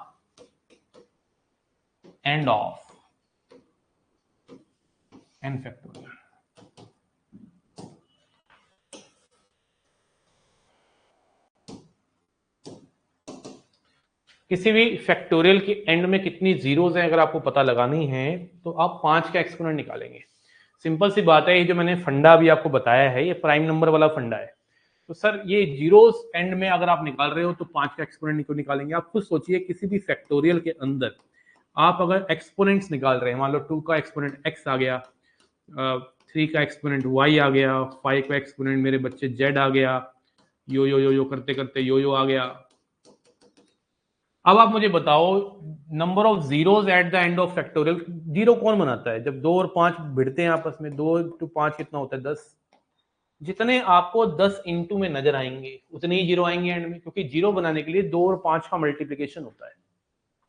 end of n factorial. किसी भी फैक्टोरियल के एंड में कितनी जीरोस हैं अगर आपको पता लगानी है तो आप 5 का एक्सपोनेंट निकालेंगे। सिंपल सी बात है, ये जो मैंने फंडा भी आपको बताया है ये प्राइम नंबर वाला फंडा है। तो सर ये जीरोस एंड में अगर आप निकाल रहे हो तो 5 का एक्सपोनेंट क्यों निकालेंगे? आप खुद सोचिए, किसी भी फैक्टोरियल के अंदर आप अगर एक्सपोनेंट्स निकाल रहे हैं, मान लो 2 का एक्सपोनेंट x आ गया, 3 का एक्सपोनेंट y आ गया, 5 का एक्सपोनेंट मेरे बच्चे z आ गया, यो यो यो यो करते करते यो यो आ गया। अब आप मुझे बताओ, number of zeros at the end of factorial, zero कौन बनाता है? जब 2 और 5 भिड़ते हैं आपस में, 2 into 5 कितना होता है? 10। जितने आपको 10 इंटू में नजर आएंगे उतने ही जीरो आएंगे एंड में, क्योंकि जीरो बनाने के लिए 2 और 5 का मल्टीप्लीकेशन होता है।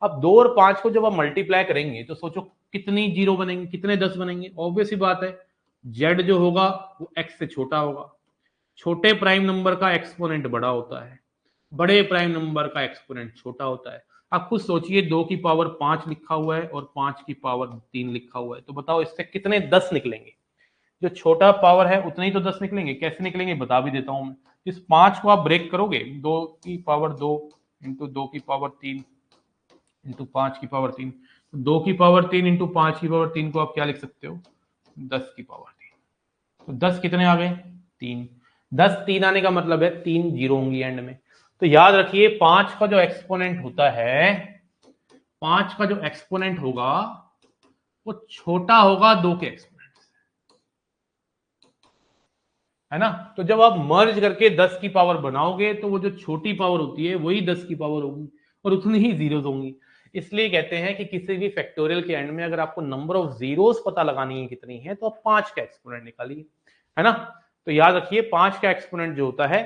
अब 2 और 5 को जब आप मल्टीप्लाई करेंगे तो सोचो कितनी जीरो बनेंगे, कितने 10 बनेंगे? ऑब्वियस ही बात है, z जो होगा वो x से छोटा होगा। छोटे प्राइम नंबर का एक्सपोनेंट बड़ा होता है, बड़े प्राइम नंबर का एक्सपोनेंट छोटा होता है। आप खुद सोचिए, 2 की पावर 5 लिखा हुआ है और 5 की पावर 3 लिखा हुआ है, तो बताओ इससे कितने 10 निकलेंगे? जो छोटा पावर है उतने ही तो 10 निकलेंगे। कैसे निकलेंगे बता भी देता हूं मैं। इस 5 को आप ब्रेक करोगे, 2 की पावर 2 इंटू 2 की पावर 3 इंटू 5 की पावर 3, 2 की पावर 3 इंटू 5 की पावर 3 को आप क्या लिख सकते हो? 10 की पावर 3। तो 10 कितने आ गए? 3। 10 3 आने का मतलब है 3 जीरो होंगी एंड में। तो याद रखिए, 5 का जो एक्सपोनेंट होता है, 5 का जो एक्सपोनेंट होगा वो छोटा होगा 2 के एक्सपोनेंट, है ना? तो जब आप मर्ज करके 10 की पावर बनाओगे तो वो जो छोटी पावर होती है वही 10 की पावर होगी और उतनी ही जीरोस होंगी। इसलिए कहते हैं कि किसी भी फैक्टोरियल के एंड में अगर आपको नंबर ऑफ जीरोस पता लगानी है कितनी है, तो आप 5 का एक्सपोनेंट निकालिए, है ना? तो याद रखिए, 5 का एक्सपोनेंट जो होता है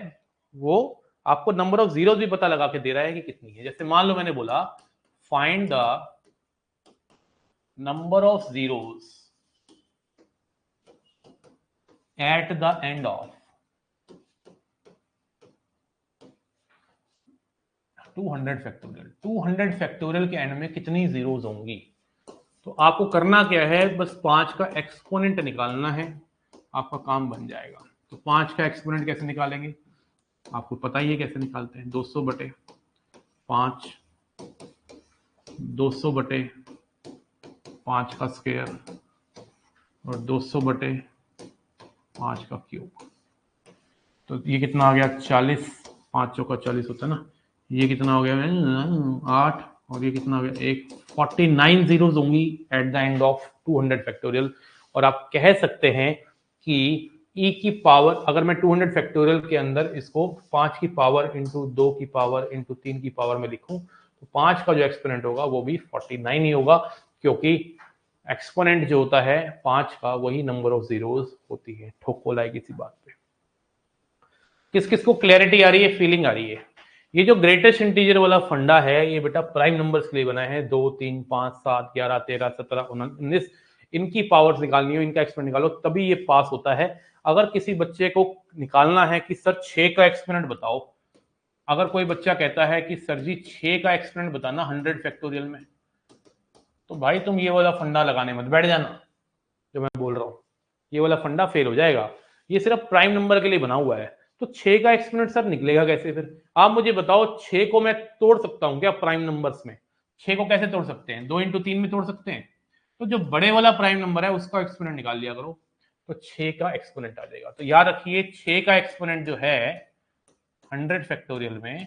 वो आपको नंबर ऑफ जीरोस भी पता लगा के दे रहा है कि कितनी है। जैसे मान लो मैंने बोला find the number of zeros at the end of 200 factorial. 200 factorial के एंड में कितनी जीरोस होंगी? तो आपको करना क्या है, बस 5 का एक्सपोनेंट निकालना है, आपका काम बन जाएगा। तो 5 का एक्सपोनेंट कैसे निकालेंगे? आपको पता ही है कैसे निकालते हैं। 200 बटे 5, 200 बटे 5 का स्क्वायर और 200 बटे 5 का क्यूब। तो ये कितना आ गया? 40, 5 चौका 40 होता है ना। ये कितना हो गया? 8, और ये कितना हो गया? 1। 49 जीरोस होंगी at the end of 200 factorial. और आप कह सकते हैं कि e की पावर, अगर मैं 200 फैक्टोरियल के अंदर इसको 5 की पावर इंटू 2 की पावर इंटू 3 की पावर में लिखूं तो 5 का जो एक्सपोनेंट होगा वो भी 49 ही होगा, क्योंकि एक्सपोनेंट जो होता है 5 का वही नंबर ऑफ जीरोस होती है। ठोको लाए किसी बात पे। किस किस को क्लैरिटी आ रही है, फीलिंग आ रही है? ये जो ग्रेटेस्ट इंटीजर वाला फंडा है ये बेटा प्राइम नंबर्स के लिए बना है। 2 3 5 7 11 13 17 19, इनकी पावर्स निकालनी हो, इनका एक्सपोनेंट निकालो तभी ये पास होता है। अगर किसी बच्चे को निकालना है कि सर 6 का एक्सपोनेंट बताओ, अगर कोई बच्चा कहता है कि सर जी 6 का एक्सपोनेंट बताना 100 फैक्टोरियल में, तो भाई तुम ये वाला फंडा लगाने मत बैठ जाना जो मैं बोल रहा हूँ, ये वाला फंडा फेल हो जाएगा। ये सिर्फ प्राइम नंबर के लिए बना हुआ है। तो 6 का एक्सपोनेंट सर निकलेगा कैसे? फिर आप मुझे बताओ, 6 को मैं तोड़ सकता हूं क्या प्राइम नंबर्स में? 6 को कैसे तोड़ सकते हैं? 2 इंटू 3 में तोड़ सकते हैं। तो जो बड़े वाला प्राइम नंबर है उसका एक्सपोनेंट निकाल लिया करो, तो 6 का एक्सपोनेंट आ जाएगा। तो याद रखिए, 6 का एक्सपोनेंट जो है 100 फैक्टोरियल में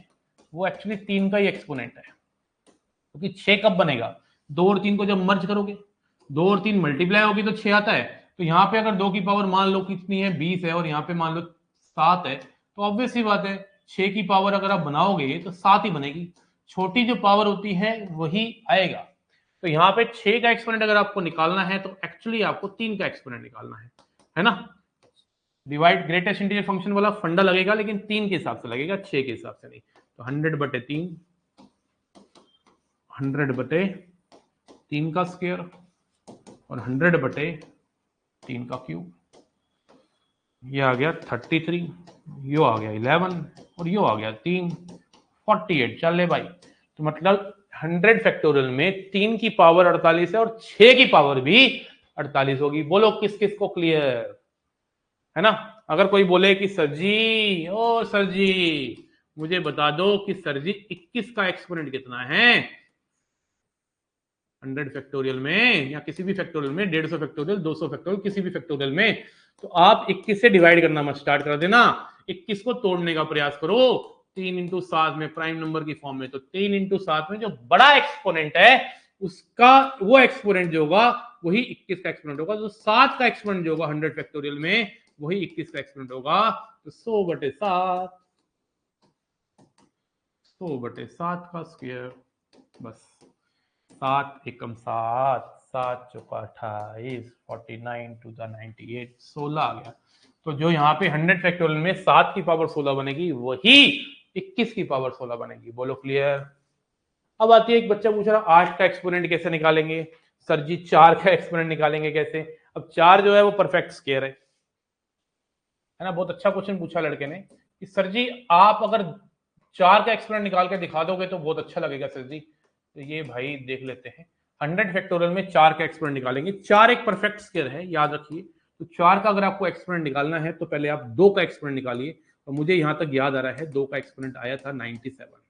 वो एक्चुअली 3 का ही एक्सपोनेंट है। क्योंकि 6 कब बनेगा? 2 और 3 को जब मर्ज करोगे, 2 और 3 मल्टीप्लाई होगी तो 6 आता है। तो यहाँ पे अगर 2 की पावर मान लो कितनी है? 20 है, और यहाँ पे मान लो 7 है, तो ऑब्वियस ही बात है 6 की पावर अगर आप बनाओगे तो 7 ही बनेगी। छोटी जो पावर होती है वही आएगा। तो यहाँ पे 6 का एक्सपोनेंट अगर आपको निकालना है तो एक्चुअली आपको 3 का एक्सपोनेंट निकालना है ना। डिवाइड ग्रेटेस्ट इंटीजर फंक्शन वाला फंडा लगेगा, लेकिन 3 के हिसाब से लगेगा, 6 के हिसाब से नहीं। तो 100/3, 100/3 का स्क्वायर और 100/3 का क्यूब। ये आ गया 33, यो आ गया 11 और यो आ गया 3, 48। चल ले भाई, तो मतलब 100 फैक्टोरियल में 3 की पावर 48 है और 6 की पावर भी 48 होगी। बोलो किस किस को क्लियर है ना। अगर कोई बोले कि सर जी, ओ सर जी मुझे बता दो कि सर जी 21 का एक्सपोनेंट कितना है 100 फैक्टोरियल में, या किसी भी फैक्टोरियल में, 150 फैक्टोरियल, 200 फैक्टोरियल, किसी भी फैक्टोरियल में, तो आप 21 से डिवाइड करना मत स्टार्ट कर देना, 21 को तोड़ने का प्रयास करो 3 into 7 में, प्राइम नंबर की फॉर्म में। तो 3 into 7 में जो बड़ा एक्सपोनेंट है उसका वो एक्सपोनेंट जो होगा वही 21 का एक्सपोनेंट होगा। तो 7 का एक्सपोनेंट जो होगा 100 फैक्टोरियल में वही 21 का एक्सपोनेंट होगा। तो 100/7, 100/7 का स्क्वायर, बस 7 एकम 7, 7 चौका 28, 49 to the 98, 16 आ गया। तो जो यहाँ पे 100 फैक्टोरियल में 7 की पावर 16 बनेगी वही 21 की पावर 16 बनेगी। बोलो क्लियर। अब आती है, एक बच्चा पूछ रहा 8 का एक्सपोनेंट कैसे निकालेंगे सर जी, 4 का एक्सपोनेंट निकालेंगे कैसे। अब 4 जो है वो परफेक्ट स्क्वायर है ना। बहुत अच्छा क्वेश्चन पूछा लड़के ने कि सर जी आप अगर 4 का एक्सपोनेंट निकाल के दिखा दोगे तो बहुत अच्छा लगेगा सर जी। तो ये भाई देख लेते हैं, 100 फैक्टोरियल में 4 का एक्सपोनेंट निकालेंगे। 4 एक परफेक्ट स्क्वायर है, याद रखिए। तो 4 का अगर आपको एक्सपोनेंट निकालना है तो पहले आप 2 का एक्सपोनेंट निकालिए। और मुझे यहां तक याद आ रहा है 2 का एक्सपोनेंट आया था 97,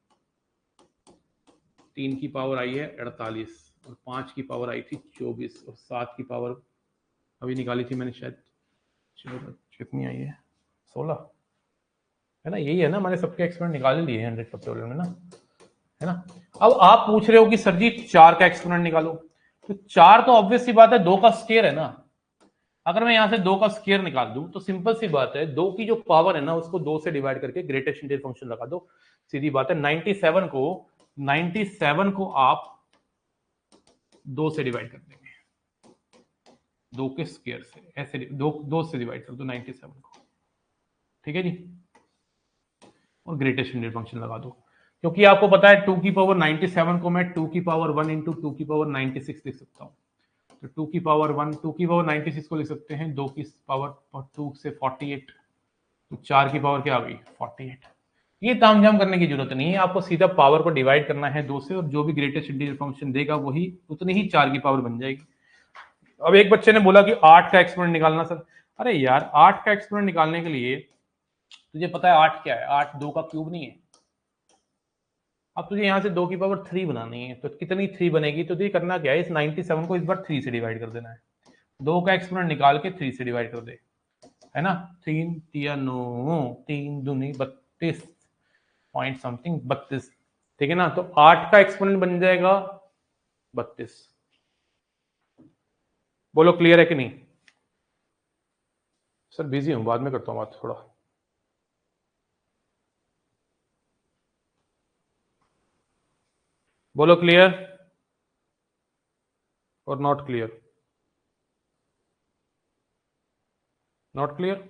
3 की पावर आई है 48 और 5 की पावर आई थी 24 और 7 की पावर अभी निकाली थी मैंने शायद, कितनी आई है 16 है ना। यही है ना, मैंने सबके एक्सपोनेंट निकाल लिए हैं 100 फैक्टोरियल में ना, है ना। अब आप पूछ रहे हो कि सर जी 4 का एक्सपोनेंट निकालो। तो 4 तो ऑब्वियस सी बात है 2 का स्क्वायर है ना। अगर मैं यहां से 2 का स्क्वायर निकाल दूं तो सिंपल सी बात है 2 की जो पावर है ना उसको 2 से डिवाइड करके ग्रेटेस्ट इंटीजर फंक्शन लगा दो, सीधी बात है। 97 को आप 2 से डिवाइड कर देंगे, 2 के स्क्वायर से, ऐसे 2 से डिवाइड कर दो 97 को, ठीक है जी। और ग्रेटेस्ट इंटीजर फंक्शन लगा दो, क्योंकि आपको पता है 2 की पावर 97 को मैं 2 की पावर 1 इंटू 2 की पावर 96 लिख सकता हूँ। तो 2 की पावर 1, 2 की पावर 96 को लिख सकते हैं 2 की पावर 2 से 48, तो 4 की पावर क्या आ गई 48। ये तामझाम करने की जरूरत नहीं है, आपको सीधा पावर को डिवाइड करना है 2 से और जो भी ग्रेटेस्ट इंटीजर फंक्शन देगा वही उतनी ही 4 की पावर बन जाएगी। अब एक बच्चे ने बोला कि 8 का एक्सपोनेंट निकालना सर। अरे यार 8 का एक्सपोनेंट निकालने के लिए तुझे पता है 8 क्या है, 8 2 का क्यूब नहीं है। अब तुझे यहाँ से 2 की पावर 3 बनानी है, तो कितनी 3 बनेगी, तो तुझे करना क्या है, इस 97 को इस बार 3 से डिवाइड कर देना है। 2 का एक्सपोनेंट निकाल के 3 से डिवाइड कर दे, है ना। 3 3 9, 3 दूनी 32 पॉइंट समथिंग 32, ठीक है ना। तो 8 का एक्सपोनेंट बन जाएगा 32। बोलो क्लियर है कि नहीं। सर बिजी हूं, बाद में करता हूं बात थोड़ा। बोलो क्लियर और नॉट क्लियर। Not clear.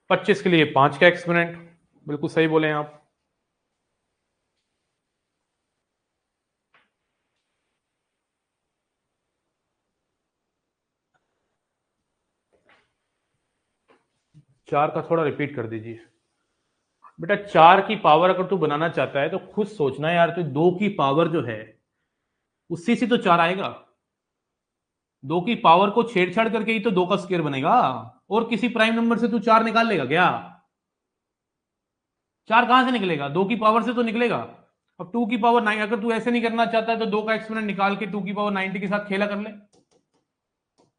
25 के लिए 5 का एक्सपोनेंट, बिल्कुल सही बोले हैं आप। चार का थोड़ा रिपीट कर दीजिए बेटा। 4 की पावर अगर तू बनाना चाहता है तो खुद सोचना है यार, तो 2 की पावर जो है उसी से तो 4 आएगा। 2 की पावर को छेड़छाड़ करके ही तो 2 का स्क्वायर बनेगा, और किसी प्राइम नंबर से तू 4 निकाल लेगा क्या। 4 कहां से निकलेगा, 2 की पावर से तो निकलेगा। अब 2 की पावर 9, अगर तू ऐसे नहीं करना चाहता है तो 2 का एक्सपोनेंट निकाल के 2 की पावर 90 के साथ खेला कर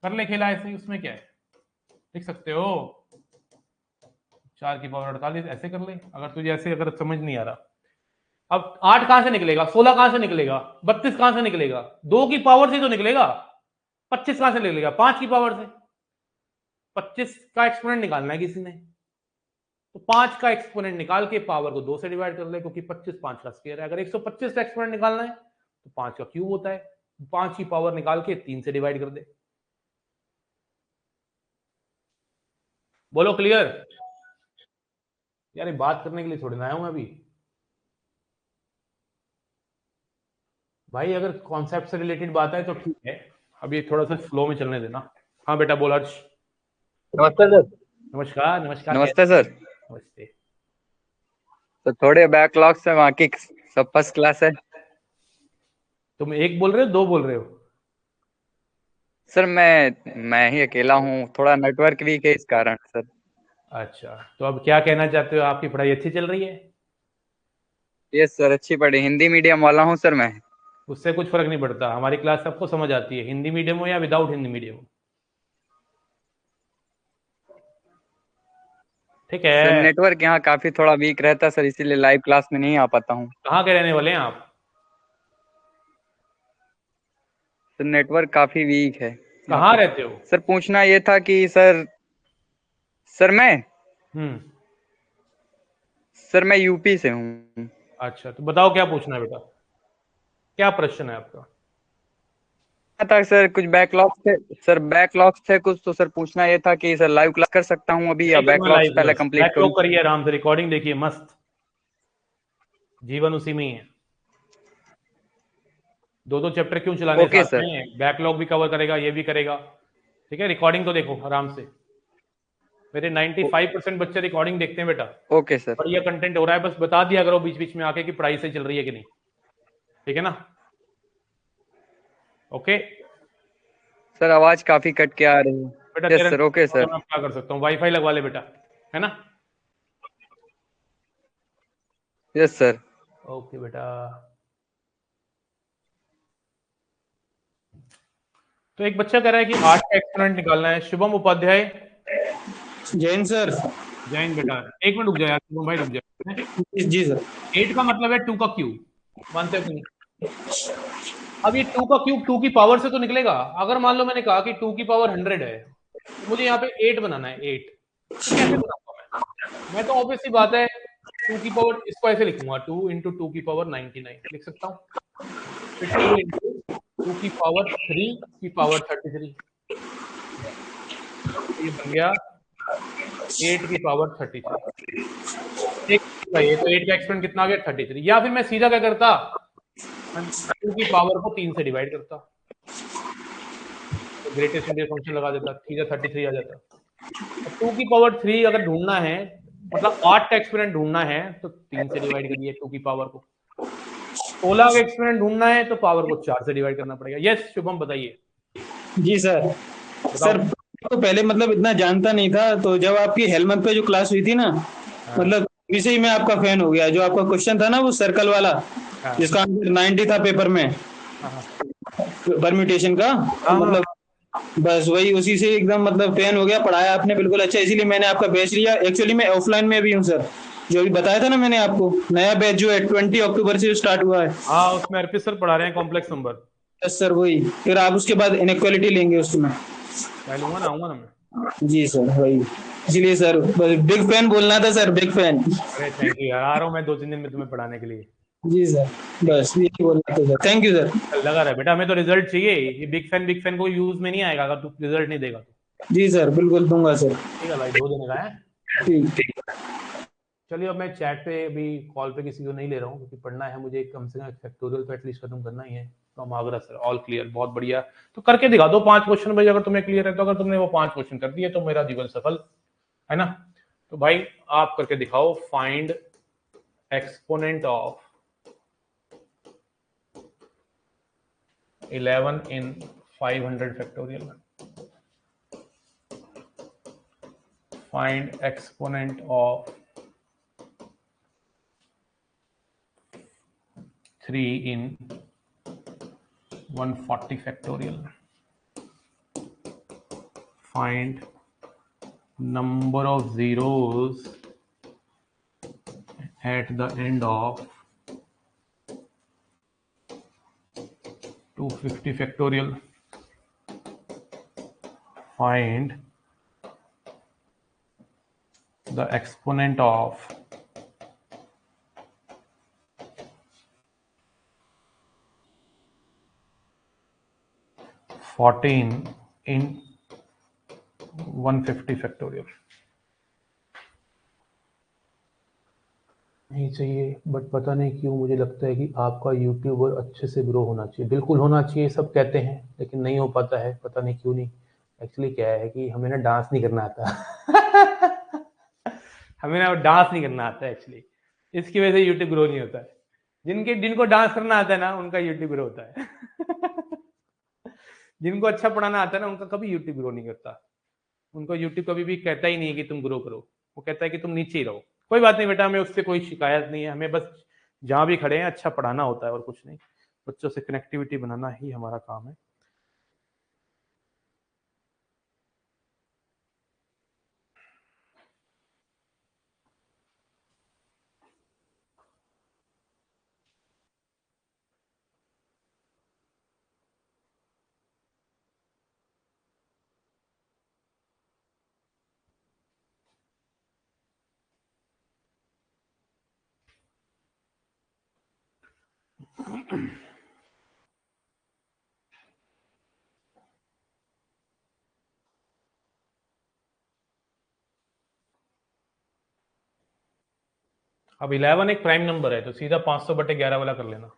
ले खेला ऐसे ही, उसमें क्या है, लिख सकते हो। 4 की पावर 48 ऐसे कर ले, अगर तुझे ऐसे अगर समझ नहीं आ रहा। अब 8 कहां से निकलेगा, 16 कहां से निकलेगा, 32 कहां से निकलेगा, 2 की पावर से तो निकलेगा। 25 कहां से निकलेगा, 5 की पावर से। 25 का एक्सपोनेंट निकालना है किसी ने, तो 5 का एक्सपोनेंट निकाल के पावर को 2 से डिवाइड कर ले, क्योंकि 25 5 का स्क्वायर है। अगर 125 का एक्सपोनेंट निकालना है तो 5 का क्यूब होता है, 5 की पावर निकाल के 3 से डिवाइड कर दे। बोलो क्लियर? यार ये बात करने के लिए थोड़ी ना आया हूं अभी भाई, अगर कॉन्सेप्ट से रिलेटेड बात है तो ठीक है, अभी थोड़ा सा फ्लो में चलने देना। हाँ बेटा बोल हर्ष। नमस्ते सर। नमस्कार नमस्कार। नमस्ते सर। नमस्ते। तो थोड़े बैकलॉग्स है, बाकी सब फर्स्ट क्लास है। तुम एक बोल रहे हो, दो बोल रहे हो? सर मैं ही अकेला हूँ, थोड़ा नेटवर्क वीक है इस कारण सर। अच्छा, तो अब क्या कहना चाहते हो? आपकी पढ़ाई अच्छी चल रही है? यस सर, अच्छी पढ़ी, हिंदी मीडियम वाला हूँ सर मैं। उससे कुछ फर्क नहीं पड़ता, हमारी क्लास सबको समझ आती है, हिंदी मीडियम हो या विदाउट हिंदी मीडियम हो। ठीक सर है। नेटवर्क यहाँ काफी थोड़ा वीक रहता है सर, इसीलिए लाइव क्लास में नहीं आ पाता हूँ। कहाँ के रहने वाले हैं आप? सर नेटवर्क काफी वीक है यहाँ कहाँ पे। रहते हो? सर पूछना ये था कि सर हम्म। मैं यूपी से हूँ। अच्छा, तो बताओ क्या पूछना है बेटा, क्या प्रश्न है आपका? था सर कुछ बैकलॉग्स थे कुछ, तो सर पूछना ये था कि सर लाइव क्लास कर सकता हूँ अभी या नहीं करना बैकलॉग्स लाइव पहले क्लास, कंप्लीट करूँ। बैकलॉग करिए आराम से, रिकॉर्डिंग देखिए मस्त, जीवन उसी में ही है। दो दो चैप्टर क्यों चलाने ओके साथ सर। में, बैकलॉग भी कवर करेगा, ये भी करेगा। ठीक है, रिकॉर्डिंग तो देखो आराम से। मेरे 95% बच्चे रिकॉर्डिंग देखते हैं बेटा। Okay sir. बढ़िया कंटेंट हो रहा है, बस बता दिया करो बीच बीच में आके कि पढ़ाई सही चल रही है कि नहीं। ठीक है ना? ओके सर आवाज काफी कट के आ रही है। बेटा, यस तेरा सर, ओके सर। मैं क्या कर सकता हूँ, वाईफाई लगवा ले बेटा, है ना? Yes sir. ओके बेटा। तो एक बच्चा कह रहा है कि 8 का एक्सपोनेंट निकालना है, शुभम उपाध्याय। जैन सर। जैन बेटा, एक मिनट रुक जाए यार, शुभम भाई रुक जाए। जी सर। 8 का मतलब है 2 का क्यूब, मानते हो कि नहीं? अब ये 2 का क्यूब 2 की पावर से तो निकलेगा। अगर मान लो मैंने कहा कि 2 की पावर 100 है, तो मुझे यहाँ पे 8 बनाना है, 8। तो कैसे बनाऊंगा मैं तो ऑब्वियस सी बात है, 2 की पावर इसको ऐसे लिखूंगा, 2 इंटू 2 की पावर 99 लिख सकता हूँ। फिर 2 इंटू 2 की पावर 3 की पावर 33, तो ये बन गया 8 की पावर 33। एक ये तो 8 का एक्सपोनेंट कितना आ गया, 33। या फिर मैं सीधा क्या करता, 2 की पावर को 3 से डिवाइड करता, तो ग्रेटेस्ट इंडियन फंक्शन लगा देता, सीधा 33 आ जाता। अब 2 की पावर 3 अगर ढूंढना है, मतलब 8 का एक्सपोनेंट ढूंढना है, तो 3 से डिवाइड करिए 2 की पावर को। 16 का एक्सपोनेंट ढूंढना है तो पावर को 4 से डिवाइड करना पड़ेगा। यस शुभम बताइए। जी सर। बताओ। सर तो पहले मतलब इतना जानता नहीं था, तो जब आपकी हेलमेट पे जो क्लास हुई थी ना, हाँ मतलब इसे ही मैं आपका फैन हो गया। जो आपका क्वेश्चन था ना वो सर्कल वाला, हाँ जिसका आंसर 90 था पेपर में, हाँ परम्यूटेशन का, हाँ हाँ। मतलब बस वही उसी से एकदम मतलब फैन हो गया। पढ़ाया आपने बिल्कुल अच्छा, इसीलिए मैंने आपका बैच लिया। एक्चुअली मैं ऑफलाइन में भी हूँ सर, जो अभी बताया था ना मैंने आपको, नया बैच जो है 20 अक्टूबर से स्टार्ट हुआ है। हाँ उसमें अर्पित सर पढ़ा रहे हैं कॉम्प्लेक्स नंबर। यस सर वही। फिर आप उसके बाद इनक्वालिटी लेंगे उसमें। मैं लूंगा ना, आऊंगा ना मैं। जी सर वही, इसलिए सर बिग फैन बोलना था सर, बिग फैन। अरे थैंक यू यार, आ रहा हूँ मैं 2-3 दिन में तुम्हें पढ़ाने के लिए। जी सर, ठीक बस यही बोलना था सर, थैंक यू सर। है, लगा रहा बेटा, हमें तो रिजल्ट चाहिए। ये बिग फैन को यूज में नहीं आएगा अगर तू रिजल्ट नहीं देगा तो। जी सर बिल्कुल दूंगा सर। ठीक है भाई, 2 दिन का है। ठीक ठीक। चलिए, अब मैं चैट पे अभी कॉल पे किसी को नहीं ले रहा हूँ, क्योंकि पढ़ना है मुझे, कम से कम फैक्टोरियल तो एटलीस्ट खत्म करना ही है। तो आगरा सर ऑल क्लियर, बहुत बढ़िया। तो करके दिखा दो 5 क्वेश्चन भाई, अगर तुम्हें क्लियर है तो। अगर तुमने वो 5 क्वेश्चन कर दिए तो मेरा जीवन सफल है ना। तो भाई आप करके दिखाओ, find exponent of 11 in 500 factorial. Find exponent of 3 in 140 factorial. Find number of zeros at the end of 250 factorial. Find the exponent of fourteen in 150 factorial. नहीं चाहिए, बट पता नहीं क्यों मुझे लगता है कि आपका यूट्यूबर अच्छे से ग्रो होना चाहिए। बिल्कुल होना चाहिए, सब कहते हैं, लेकिन नहीं हो पाता है, पता नहीं क्यों नहीं। एक्चुअली क्या है कि हमें ना डांस नहीं करना आता हमें ना डांस नहीं करना आता है एक्चुअली, इसकी वजह से यूट्यूब ग्रो नहीं होता है। जिनको डांस करना आता है ना, उनका यूट्यूब ग्रो होता है जिनको अच्छा पढ़ाना आता है ना, उनका कभी यूट्यूब ग्रो नहीं करता। उनको यूट्यूब कभी भी कहता ही नहीं है कि तुम ग्रो करो, वो कहता है कि तुम नीचे ही रहो। कोई बात नहीं बेटा, हमें उससे कोई शिकायत नहीं है, हमें बस जहां भी खड़े हैं अच्छा पढ़ाना होता है और कुछ नहीं। बच्चों से कनेक्टिविटी बनाना ही हमारा काम है। अब 11 एक प्राइम नंबर है, तो सीधा 500/11 वाला कर लेना,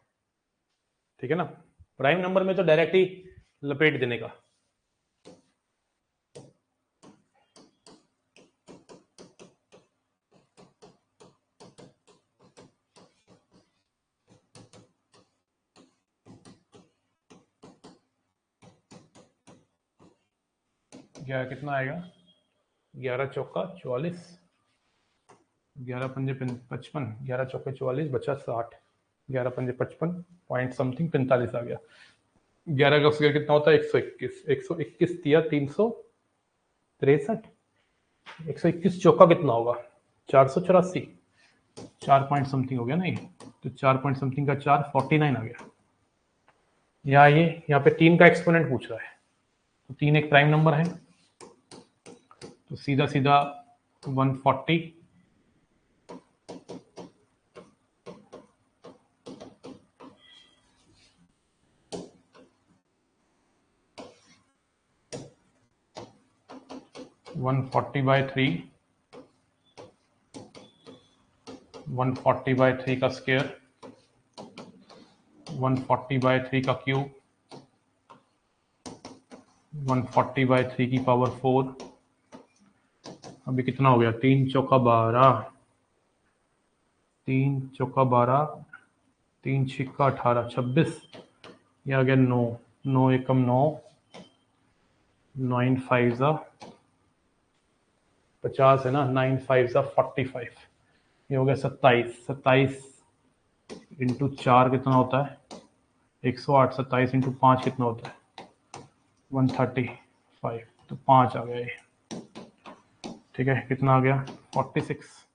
ठीक है ना। प्राइम नंबर में तो डायरेक्ट ही लपेट देने का। कितना आएगा? 11 चौका 44, 11 पंजे 55, 11 चौके 44, बचा 60, 11 पंजे 55 पॉइंट समथिंग 45 आ गया। 11 का स्क्वायर कितना होता है? 121। 121 दिया 363, 121 चौका कितना होगा? 484, 4 पॉइंट समथिंग हो गया नहीं, तो 4 पॉइंट समथिंग का 4 49 आ गया। यहाँ पे 3 का एक्सपोनेंट पूछ रहा है, तो 3 एक प्राइम नंबर है, तो सीधा सीधा 140 140/3, 140/3 का स्क्वायर, 140/3 का क्यूब, 140/3 की पावर 4। अभी कितना हो गया? 3 चौका 12, 3 चौका 12, 3 छिक्का 18, 26, ये आ गया 9, 9 एकम 9, 9 5 50 है ना, 9 5 45, ये हो गया 27। 27 इंटू 4 कितना होता है? 108। 27 इंटू 5 कितना होता है? 135, तो 5 आ गया ये, ठीक है। कितना आ गया? 46।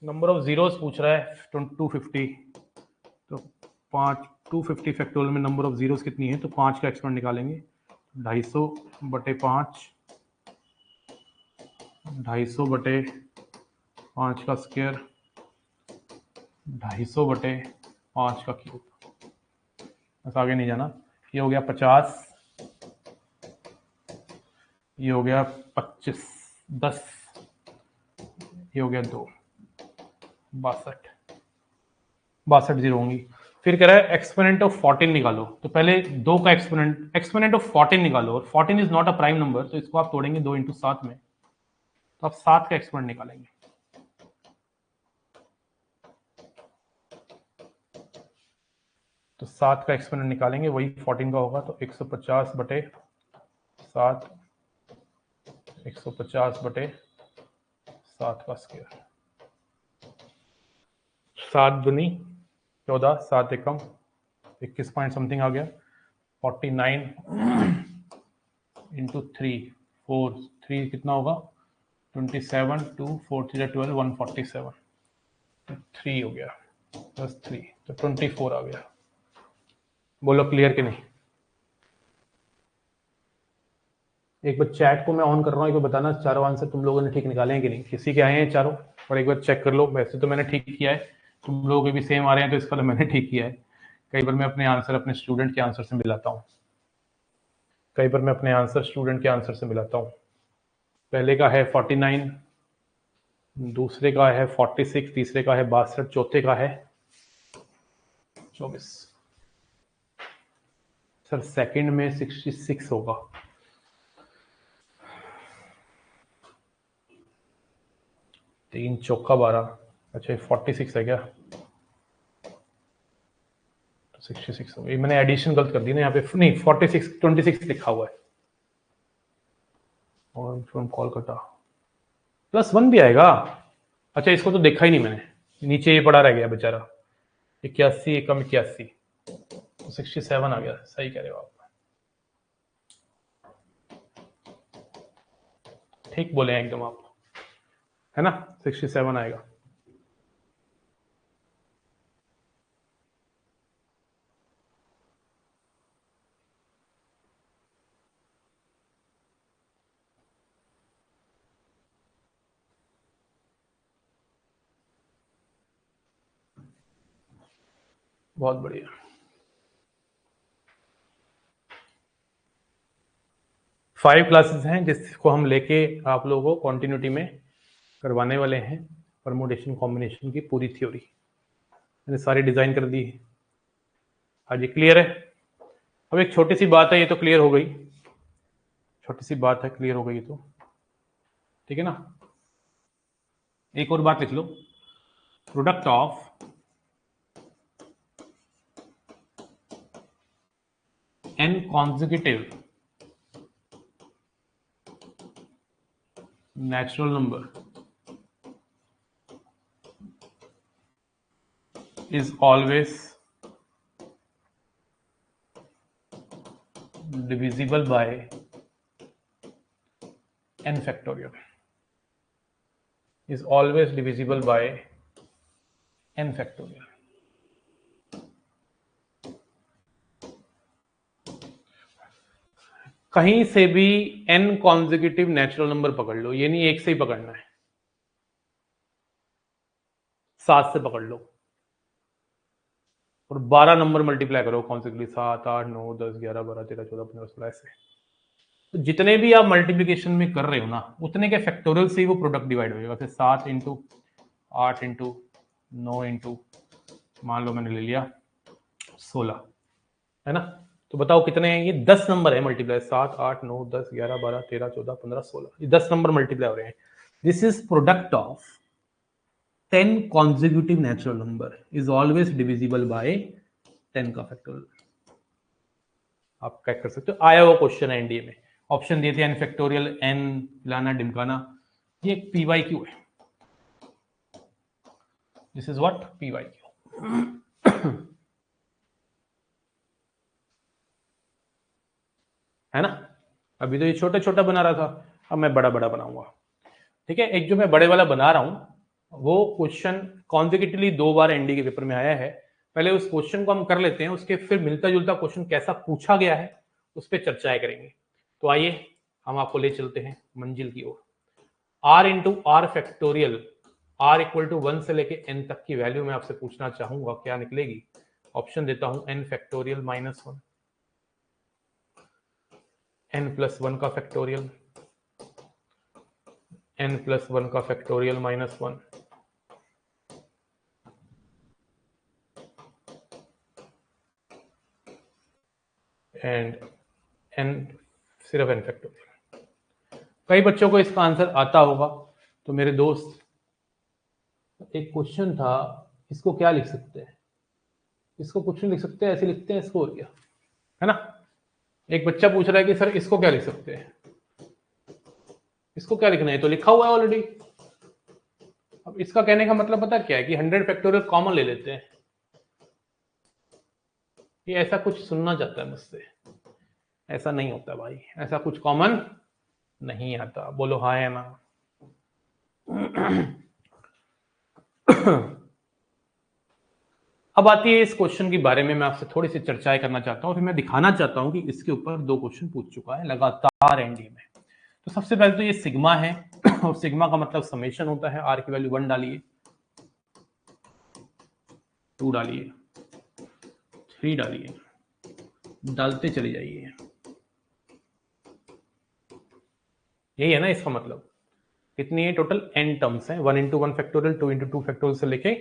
नंबर ऑफ जीरोस पूछ रहा है 250, तो 250 फैक्टोरियल में नंबर ऑफ जीरोस कितनी है? तो 5 का एक्सपोनेंट निकालेंगे, 250/5, 250/5 का स्क्वायर, 250/5 का क्यूब, बस आगे नहीं जाना। ये हो गया 50, ये हो गया 25, 10, ये हो गया 2, 62 जीरो होंगी। फिर कह रहा है एक्सपोनेंट ऑफ 14 निकालो, तो पहले 2 का एक्सपोनेंट ऑफ 14 निकालो, और 14 is not a prime number, तो इसको आप तोड़ेंगे 2 इंटू 7 में, तो आप 7 का एक्सपोनेंट निकालेंगे। तो 7 का एक्सपोनेंट निकालेंगे, वही 14 का होगा, तो 150/7, 150/7 का स्क्वायर, 7 दूनी 14, 7 एकम 21 पॉइंट समथिंग आ गया, 49 इंटू 3, 4, 3 कितना होगा? 27, 2, 4 3 12, 147, 3 हो गया प्लस 3, तो 24 आ गया। बोलो क्लियर कि नहीं? एक बार चैट को मैं ऑन कर रहा हूँ, एक बार बताना चारों आंसर तुम लोगों ने ठीक निकाले हैं कि नहीं, किसी के आए हैं चारों, और एक बार चेक कर लो। वैसे तो मैंने ठीक किया है, तुम लोगों के भी सेम आ रहे हैं तो इसका मैंने ठीक किया है। कई बार मैं अपने आंसर अपने स्टूडेंट के आंसर से मिलाता हूँ, कई बार मैं अपने आंसर स्टूडेंट के आंसर से मिलाता हूँ। पहले का है 49, दूसरे का है 46, तीसरे का है 62, चौथे का है 24। सर सेकंड में 66 होगा। तीन चौका 12, अच्छा ये 46 है क्या? 66 हो, ये मैंने एडिशन गलत कर दी ना यहाँ पे, नहीं 46 26 लिखा हुआ है। और फ्रॉम कोलकाता +1 भी आएगा? अच्छा इसको तो देखा ही नहीं मैंने, नीचे ये पड़ा रह गया बेचारा। 81 एकम 81 तो 67 आ गया। सही कह रहे हो आप, ठीक बोले हैं एकदम आप, है ना? 67 आएगा। बहुत बढ़िया। फाइव क्लासेस हैं जिसको हम लेके आप लोगों को कॉन्टिन्यूटी में करवाने वाले हैं। परमुटेशन कॉम्बिनेशन की पूरी थ्योरी मैंने सारी डिजाइन कर दी है। हाँ जी, क्लियर है? अब एक छोटी सी बात है, ये तो क्लियर हो गई, छोटी सी बात है, क्लियर हो गई तो ठीक है ना। एक और बात लिख लो, product of n consecutive natural number is always divisible by n factorial, is always divisible by n factorial। कहीं से भी n कॉन्जिक्यूटिव नेचुरल नंबर पकड़ लो, ये नहीं एक से ही पकड़ना है, 7 से पकड़ लो और 12 नंबर मल्टीप्लाई करो कॉन्जिक्यूटिवली, 7 8 9 10 11 12 13 14 15 16 ऐसे। तो जितने भी आप मल्टीप्लिकेशन में कर रहे हो ना, उतने के फैक्टोरियल से ही वो प्रोडक्ट डिवाइड हो जाएगा। फिर 7 इंटू 8 इंटू 9 इंटू मान लो मैंने ले लिया 16, है ना? तो बताओ कितने हैं ये? 10 नंबर है मल्टीप्लाई, 7 8 9 10 11 12 13 14 15 16, ये 10 नंबर मल्टीप्लाई हो रहे हैं। This is product of 10 consecutive natural number is always divisible by 10 का फैक्टोरियल। आप क्या कर सकते हो, आया हुआ क्वेश्चन है एनडीए में, ऑप्शन दिए थे n फैक्टोरियल, n लाना डिमकाना, ये एक PYQ है। दिस इज व्हाट PYQ है ना। अभी तो ये छोटा छोटा बना रहा था, अब मैं बड़ा बड़ा बनाऊंगा। ठीक है, एक जो मैं बड़े वाला बना रहा हूं वो क्वेश्चन कॉन्जिक्यूटिवली 2 बार एनडीए के पेपर में आया है। पहले उस क्वेश्चन को हम कर लेते हैं, उसके फिर मिलता जुलता क्वेश्चन कैसा पूछा गया है उस पर चर्चाएं करेंगे। तो आइए हम आपको ले चलते हैं मंजिल की ओर। r into R factorial, r equal to 1 से लेके n तक की वैल्यू मैं आपसे पूछना चाहूंगा, क्या निकलेगी? ऑप्शन देता हूं, n फैक्टोरियल -1, n+1 का फैक्टोरियल, n+1 का फैक्टोरियल -1, एंड n सिर्फ n फैक्टोरियल। कई बच्चों को इसका आंसर आता होगा। तो मेरे दोस्त, एक क्वेश्चन था, इसको क्या लिख सकते हैं? इसको कुछ नहीं लिख सकते, ऐसे लिखते हैं इसको, हो गया, है ना। एक बच्चा पूछ रहा है कि सर इसको क्या लिख सकते हैं? इसको क्या लिखना है? तो लिखा हुआ है ऑलरेडी। अब इसका कहने का मतलब पता क्या है कि 100 फैक्टोरियल कॉमन ले लेते हैं। ये ऐसा कुछ सुनना चाहता है मुझसे, ऐसा नहीं होता भाई, ऐसा कुछ कॉमन नहीं आता। बोलो हाँ या ना। अब आती है इस क्वेश्चन के बारे में मैं आपसे थोड़ी सी चर्चाएं करना चाहता हूं, फिर मैं दिखाना चाहता हूं कि इसके ऊपर 2 क्वेश्चन पूछ चुका है लगातार एनडीए में। तो सबसे पहले तो ये सिग्मा है और सिग्मा का मतलब समेशन होता है। आर की वैल्यू 1 डालिए, 2 डालिए, 3 डालिए, डालते चले जाइए। यही है ना इसका मतलब। कितनी है टोटल? n टर्म्स हैं, 1 इंटू 1 फैक्टोरियल, 2 इंटू 2 फैक्टोरियल से लेके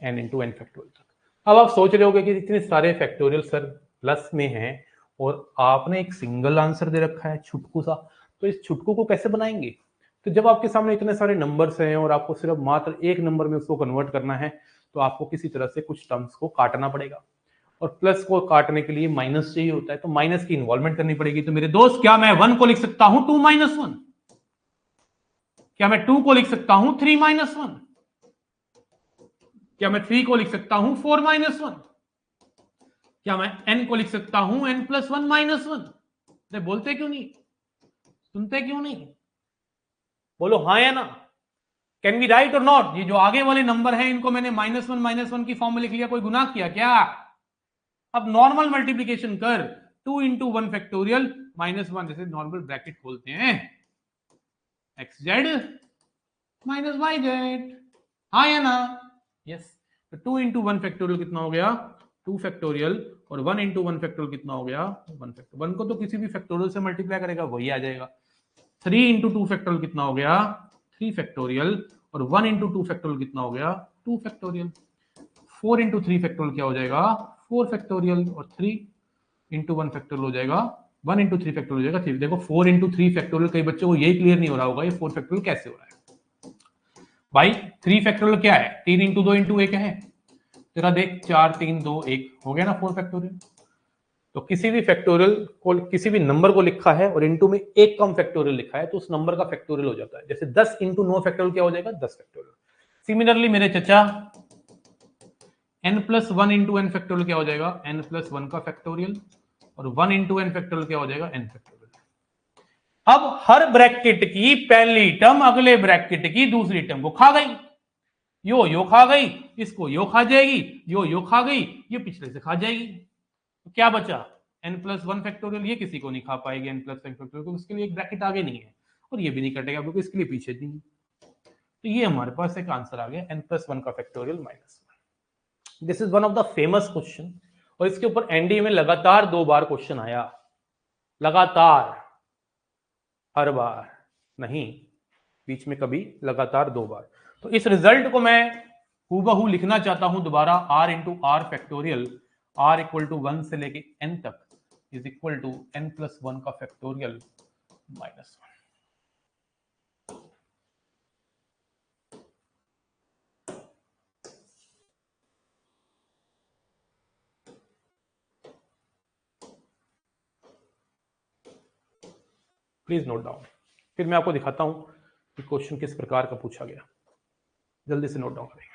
n इंटू n फैक्टोरियल तक। अब आप सोच रहे होगे कि इतने सारे फैक्टोरियल सर प्लस में हैं और आपने एक सिंगल आंसर दे रखा है छुटकू सा, तो इस छुटकू को कैसे बनाएंगे? तो जब आपके सामने इतने सारे नंबर्स हैं और आपको सिर्फ मात्र एक नंबर में उसको कन्वर्ट करना है, तो आपको किसी तरह से कुछ टर्म्स को काटना पड़ेगा, और प्लस को काटने के लिए माइनस चाहिए होता है, तो माइनस की इन्वॉल्वमेंट करनी पड़ेगी। तो मेरे दोस्त, क्या मैं 1 को लिख सकता हूं 2 माइनस 1? क्या मैं 2 को लिख सकता हूं 3 माइनस 1? क्या मैं 3 को लिख सकता हूं 4 माइनस 1? क्या मैं n को लिख सकता हूं n प्लस 1 माइनस 1? अरे बोलते क्यों नहीं? सुनते क्यों नहीं? बोलो हाँ या ना। कैन वी राइट और नॉट? ये जो आगे वाले नंबर हैं इनको मैंने माइनस वन की फॉर्म में लिख लिया, कोई गुनाह किया क्या? अब नॉर्मल मल्टीप्लीकेशन कर, 2 इंटू 1 फैक्टोरियल माइनस 1, जैसे नॉर्मल ब्रैकेट खोलते हैं, X Z minus Y Z, हाँ या ना? यस। तो 2 इंटू 1 फैक्टोरियल कितना हो गया? 2 फैक्टोरियल, और 1 इंटू 1 फैक्टोरियल कितना हो गया? 1 फैक्टोरियल। 1 को तो किसी भी फैक्टोरियल से मल्टीप्लाई करेगा वही आ जाएगा। 3 इंटू 2 फैक्टोरियल कितना हो गया? 3 फैक्टोरियल, और 1 इंटू 2 फैक्टोरियल कितना हो गया? 2 फैक्टोरियल। 4 इंटू 3 फैक्टोरियल क्या हो जाएगा? 4 फैक्टोरियल, और 3 इंटू 1 फैक्टोरियल हो जाएगा 1 इंटू 3 फैक्टोरियल हो जाएगा 3। देखो 4 इंटू 3 फैक्टोरियल, कई बच्चों को यही क्लियर नहीं हो रहा होगा, ये 4 फैक्टोरियल कैसे हो रहा है भाई? 3 फैक्टोरियल क्या है? 3 इंटू 2 इंटू 1 है। तेरा देख 4 3 2 1 हो गया ना 4 फैक्टोरियल। तो किसी भी फैक्टोरियल को, किसी भी नंबर को लिखा है और इंटू में एक कम फैक्टोरियल लिखा है, तो उस नंबर का फैक्टोरियल हो जाता है। जैसे 10 इंटू 9 फैक्टोरियल क्या हो जाएगा? 10 फैक्टोरियल। सिमिलरली मेरे चचा, n plus 1 into N factorial क्या हो जाएगा? n प्लस 1 का फैक्टोरियल, और 1 इंटू एन फैक्टोरियल क्या हो जाएगा? n factorial. अब हर ब्रैकेट की पहली टर्म अगले ब्रैकेट की दूसरी टर्म को खा गई। यो खा गई, इसको यो खा जाएगी, यो खा गई, ये पिछले से खा जाएगी। तो क्या बचा? n plus 1 factorial. ये किसी को नहीं खा पाएगी n प्लस 1 फैक्टोरियल को, उसके लिए एक ब्रैकेट आगे नहीं है, और ये भी नहीं कटेगा क्योंकि इसके लिए पीछे नहीं है। तो ये हमारे पास एक आंसर आ गया, n प्लस 1 का factorial minus 1। This is one of the famous question, और इसके ऊपर एनडीए में लगातार 2 बार क्वेश्चन आया, लगातार, हर बार नहीं, बीच में कभी, लगातार 2 बार। तो इस रिजल्ट को मैं हूबहू लिखना चाहता हूं दोबारा, r into R factorial, r equal to 1 से लेके n तक is equal to n plus 1 का factorial minus 1। Please note down, फिर मैं आपको दिखाता हूं कि क्वेश्चन किस प्रकार का पूछा गया। जल्दी से नोट डाउन करें।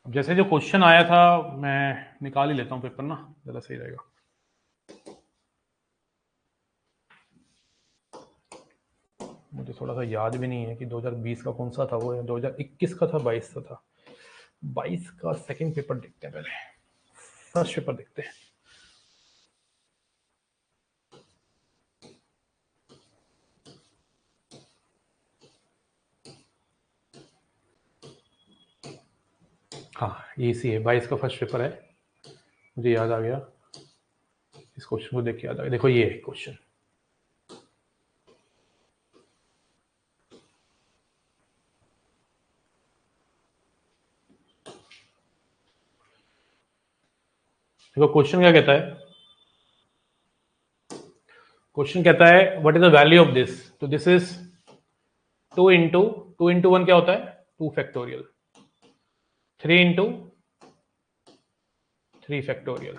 अब जैसे जो क्वेश्चन आया था मैं निकाल ही लेता हूँ पेपर ना, ज़्यादा सही रहेगा। मुझे थोड़ा सा याद भी नहीं है कि 2020 का कौन सा था वो, 2021 का था, 22 का था। 22 का सेकंड पेपर देखते हैं, पहले फर्स्ट पेपर देखते हैं। हाँ ये सी है, 22 का फर्स्ट पेपर है, मुझे याद आ गया। इस क्वेश्चन को देख के याद आ गया। देखो ये है क्वेश्चन, देखो क्वेश्चन क्या कहता है। क्वेश्चन कहता है what is the value of this. तो दिस इज 2 इंटू 1 क्या होता है, 2 फैक्टोरियल, 3 फैक्टोरियल,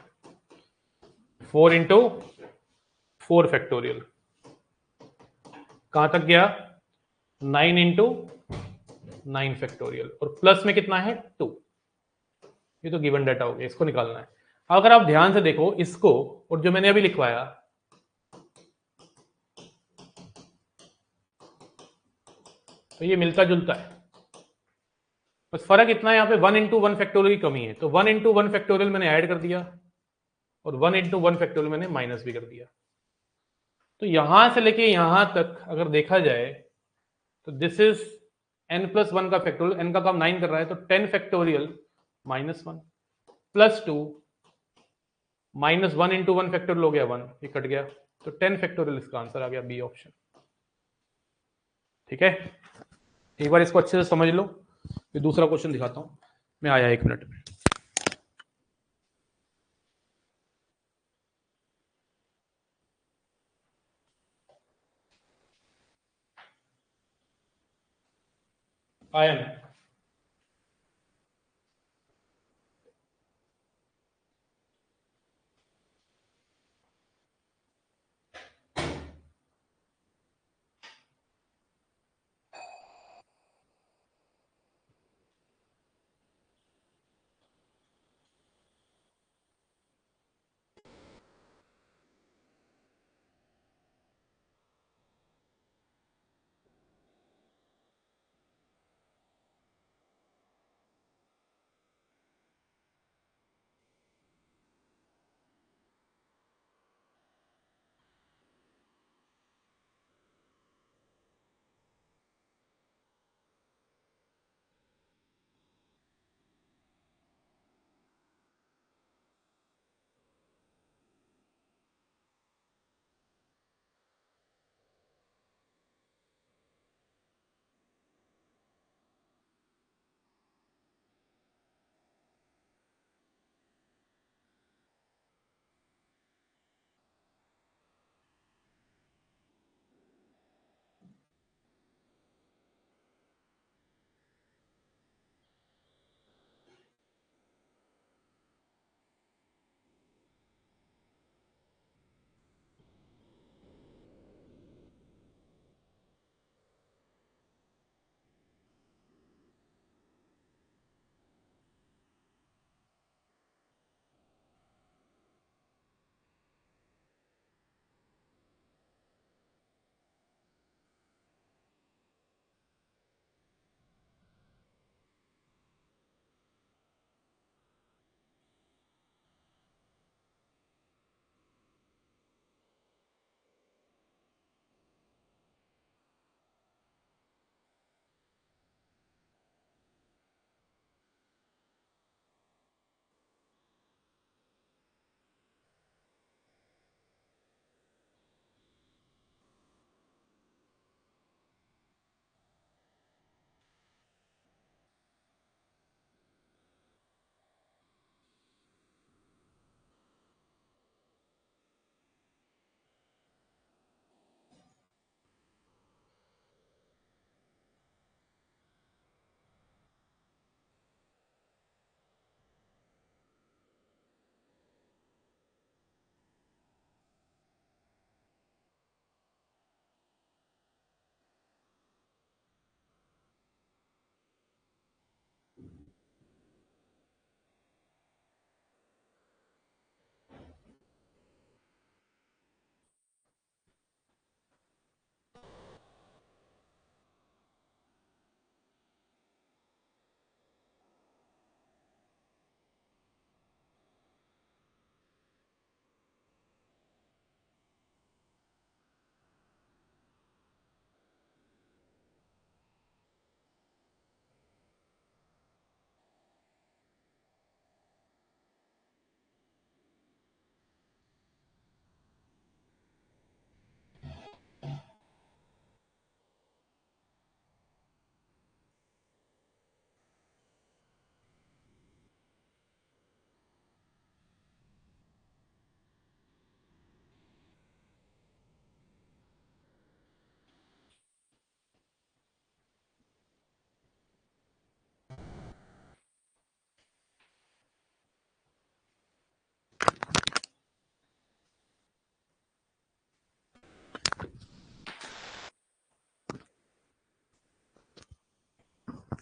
4 फैक्टोरियल, कहां तक गया, 9 फैक्टोरियल, और प्लस में कितना है 2। ये तो गिवन डाटा हो गया, इसको निकालना है। अगर आप ध्यान से देखो इसको और जो मैंने अभी लिखवाया, तो ये मिलता जुलता है, बस फर्क इतना है यहाँ पे 1 इंटू 1 फैक्टोरियल की कमी है। तो 1 इंटू 1 फैक्टोरियल मैंने ऐड कर दिया और 1 इंटू 1 फैक्टोरियल मैंने माइनस भी कर दिया। तो यहां से लेके यहां तक अगर देखा जाए तो दिस इज n+1 का फैक्टोरियल, n का काम 9 कर रहा है, तो 10 फैक्टोरियल -1 +2 -1 इंटू 1 फैक्टोरियल हो गया 1, ये कट गया, तो 10 फैक्टोरियल इसका आंसर आ गया, बी ऑप्शन। ठीक है, एक बार इसको अच्छे से समझ लो, फिर दूसरा क्वेश्चन दिखाता हूं मैं, आया 1 मिनट में। आया मैं।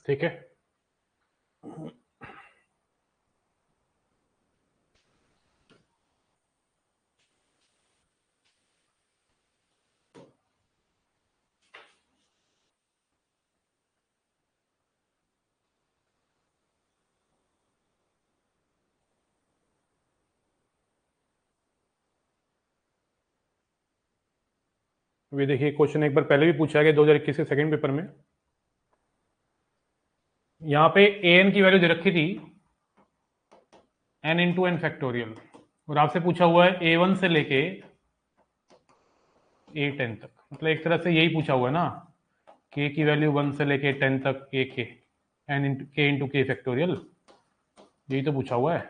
ठीक है, अभी देखिए क्वेश्चन एक बार पहले भी पूछा गया 2021 के सेकंड पेपर में। यहाँ पे an की वैल्यू दे रखी थी n इंटू एन फैक्टोरियल, और आपसे पूछा हुआ है a1 से लेके a10 तक, मतलब एक तरह से यही पूछा हुआ है ना, k की वैल्यू 1 से लेके 10 तक a के n into k into k factorial, यही तो पूछा हुआ है,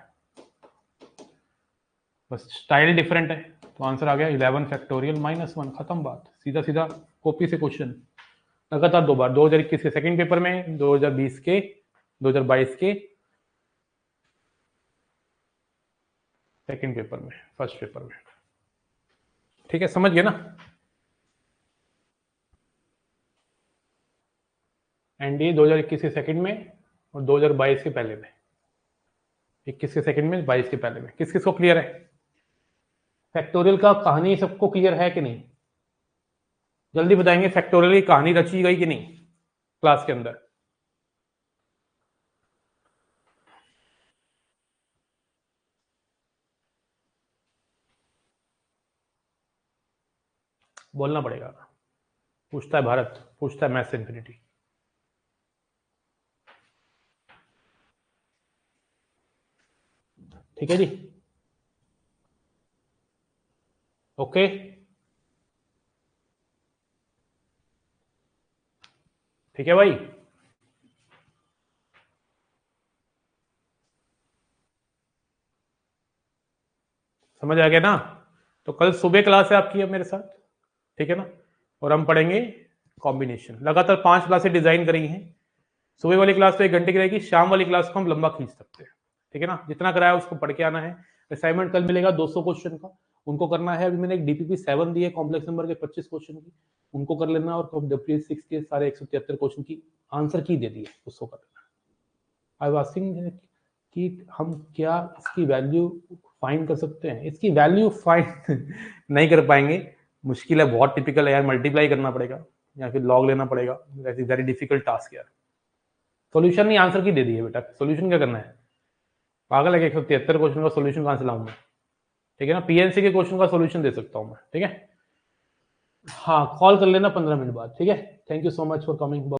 बस स्टाइल डिफरेंट है। तो आंसर आ गया 11 फैक्टोरियल माइनस 1, खत्म बात, सीधा सीधा कॉपी से क्वेश्चन लगातार दो बार, 2021 के सेकंड पेपर में, 2020 के, 2022 के सेकंड पेपर में, फर्स्ट पेपर में। ठीक है, समझ गए ना। एनडीए 2021 के सेकंड में और 2022 के पहले में, 21 के सेकंड में, 22 के पहले में। किस किस को क्लियर है फैक्टोरियल का कहानी? सबको क्लियर है कि नहीं? जल्दी बताएंगे, फैक्टोरियल की कहानी रची गई कि नहीं क्लास के अंदर? बोलना पड़ेगा, पूछता है भारत, पूछता है मैथ्स इंफिनिटी। ठीक है जी, ओके। ठीक है भाई, समझ आ गया ना। तो कल सुबह क्लास है आपकी अब मेरे साथ, ठीक है ना, और हम पढ़ेंगे कॉम्बिनेशन। लगातार 5 क्लासें डिजाइन करी हैं। सुबह वाली क्लास तो 1 घंटे की रहेगी, शाम वाली क्लास को हम लंबा खींच सकते हैं, ठीक है ना। जितना कराया उसको पढ़ के आना है। असाइनमेंट कल मिलेगा 200 क्वेश्चन का, उनको करना है। अभी मैंने एक डीपीपी 7 दी है कॉम्प्लेक्स नंबर के 25 क्वेश्चन की, उनको कर लेना। और डब्ल्यूएच 6 के सारे 173 क्वेश्चन की आंसर की दे दी है, उसको कर लेना। आई वाज आस्किंग कि हम क्या इसकी वैल्यू फाइंड कर सकते हैं? इसकी वैल्यू फाइंड नहीं कर पाएंगे, मुश्किल है, बहुत टिपिकल है यार। मल्टीप्लाई करना पड़ेगा या फिर लॉग लेना पड़ेगा, that is very difficult task यार। सॉल्यूशन नहीं, आंसर की दे दी है बेटा, सॉल्यूशन क्या करना है? पागल है, 173 क्वेश्चन का सॉल्यूशन कहां से लाऊं मैं? ठीक है ना, पीएनसी के क्वेश्चन का सॉल्यूशन दे सकता हूं मैं, ठीक है। हाँ, कॉल कर लेना 15 मिनट बाद, ठीक है। Thank you so much for coming.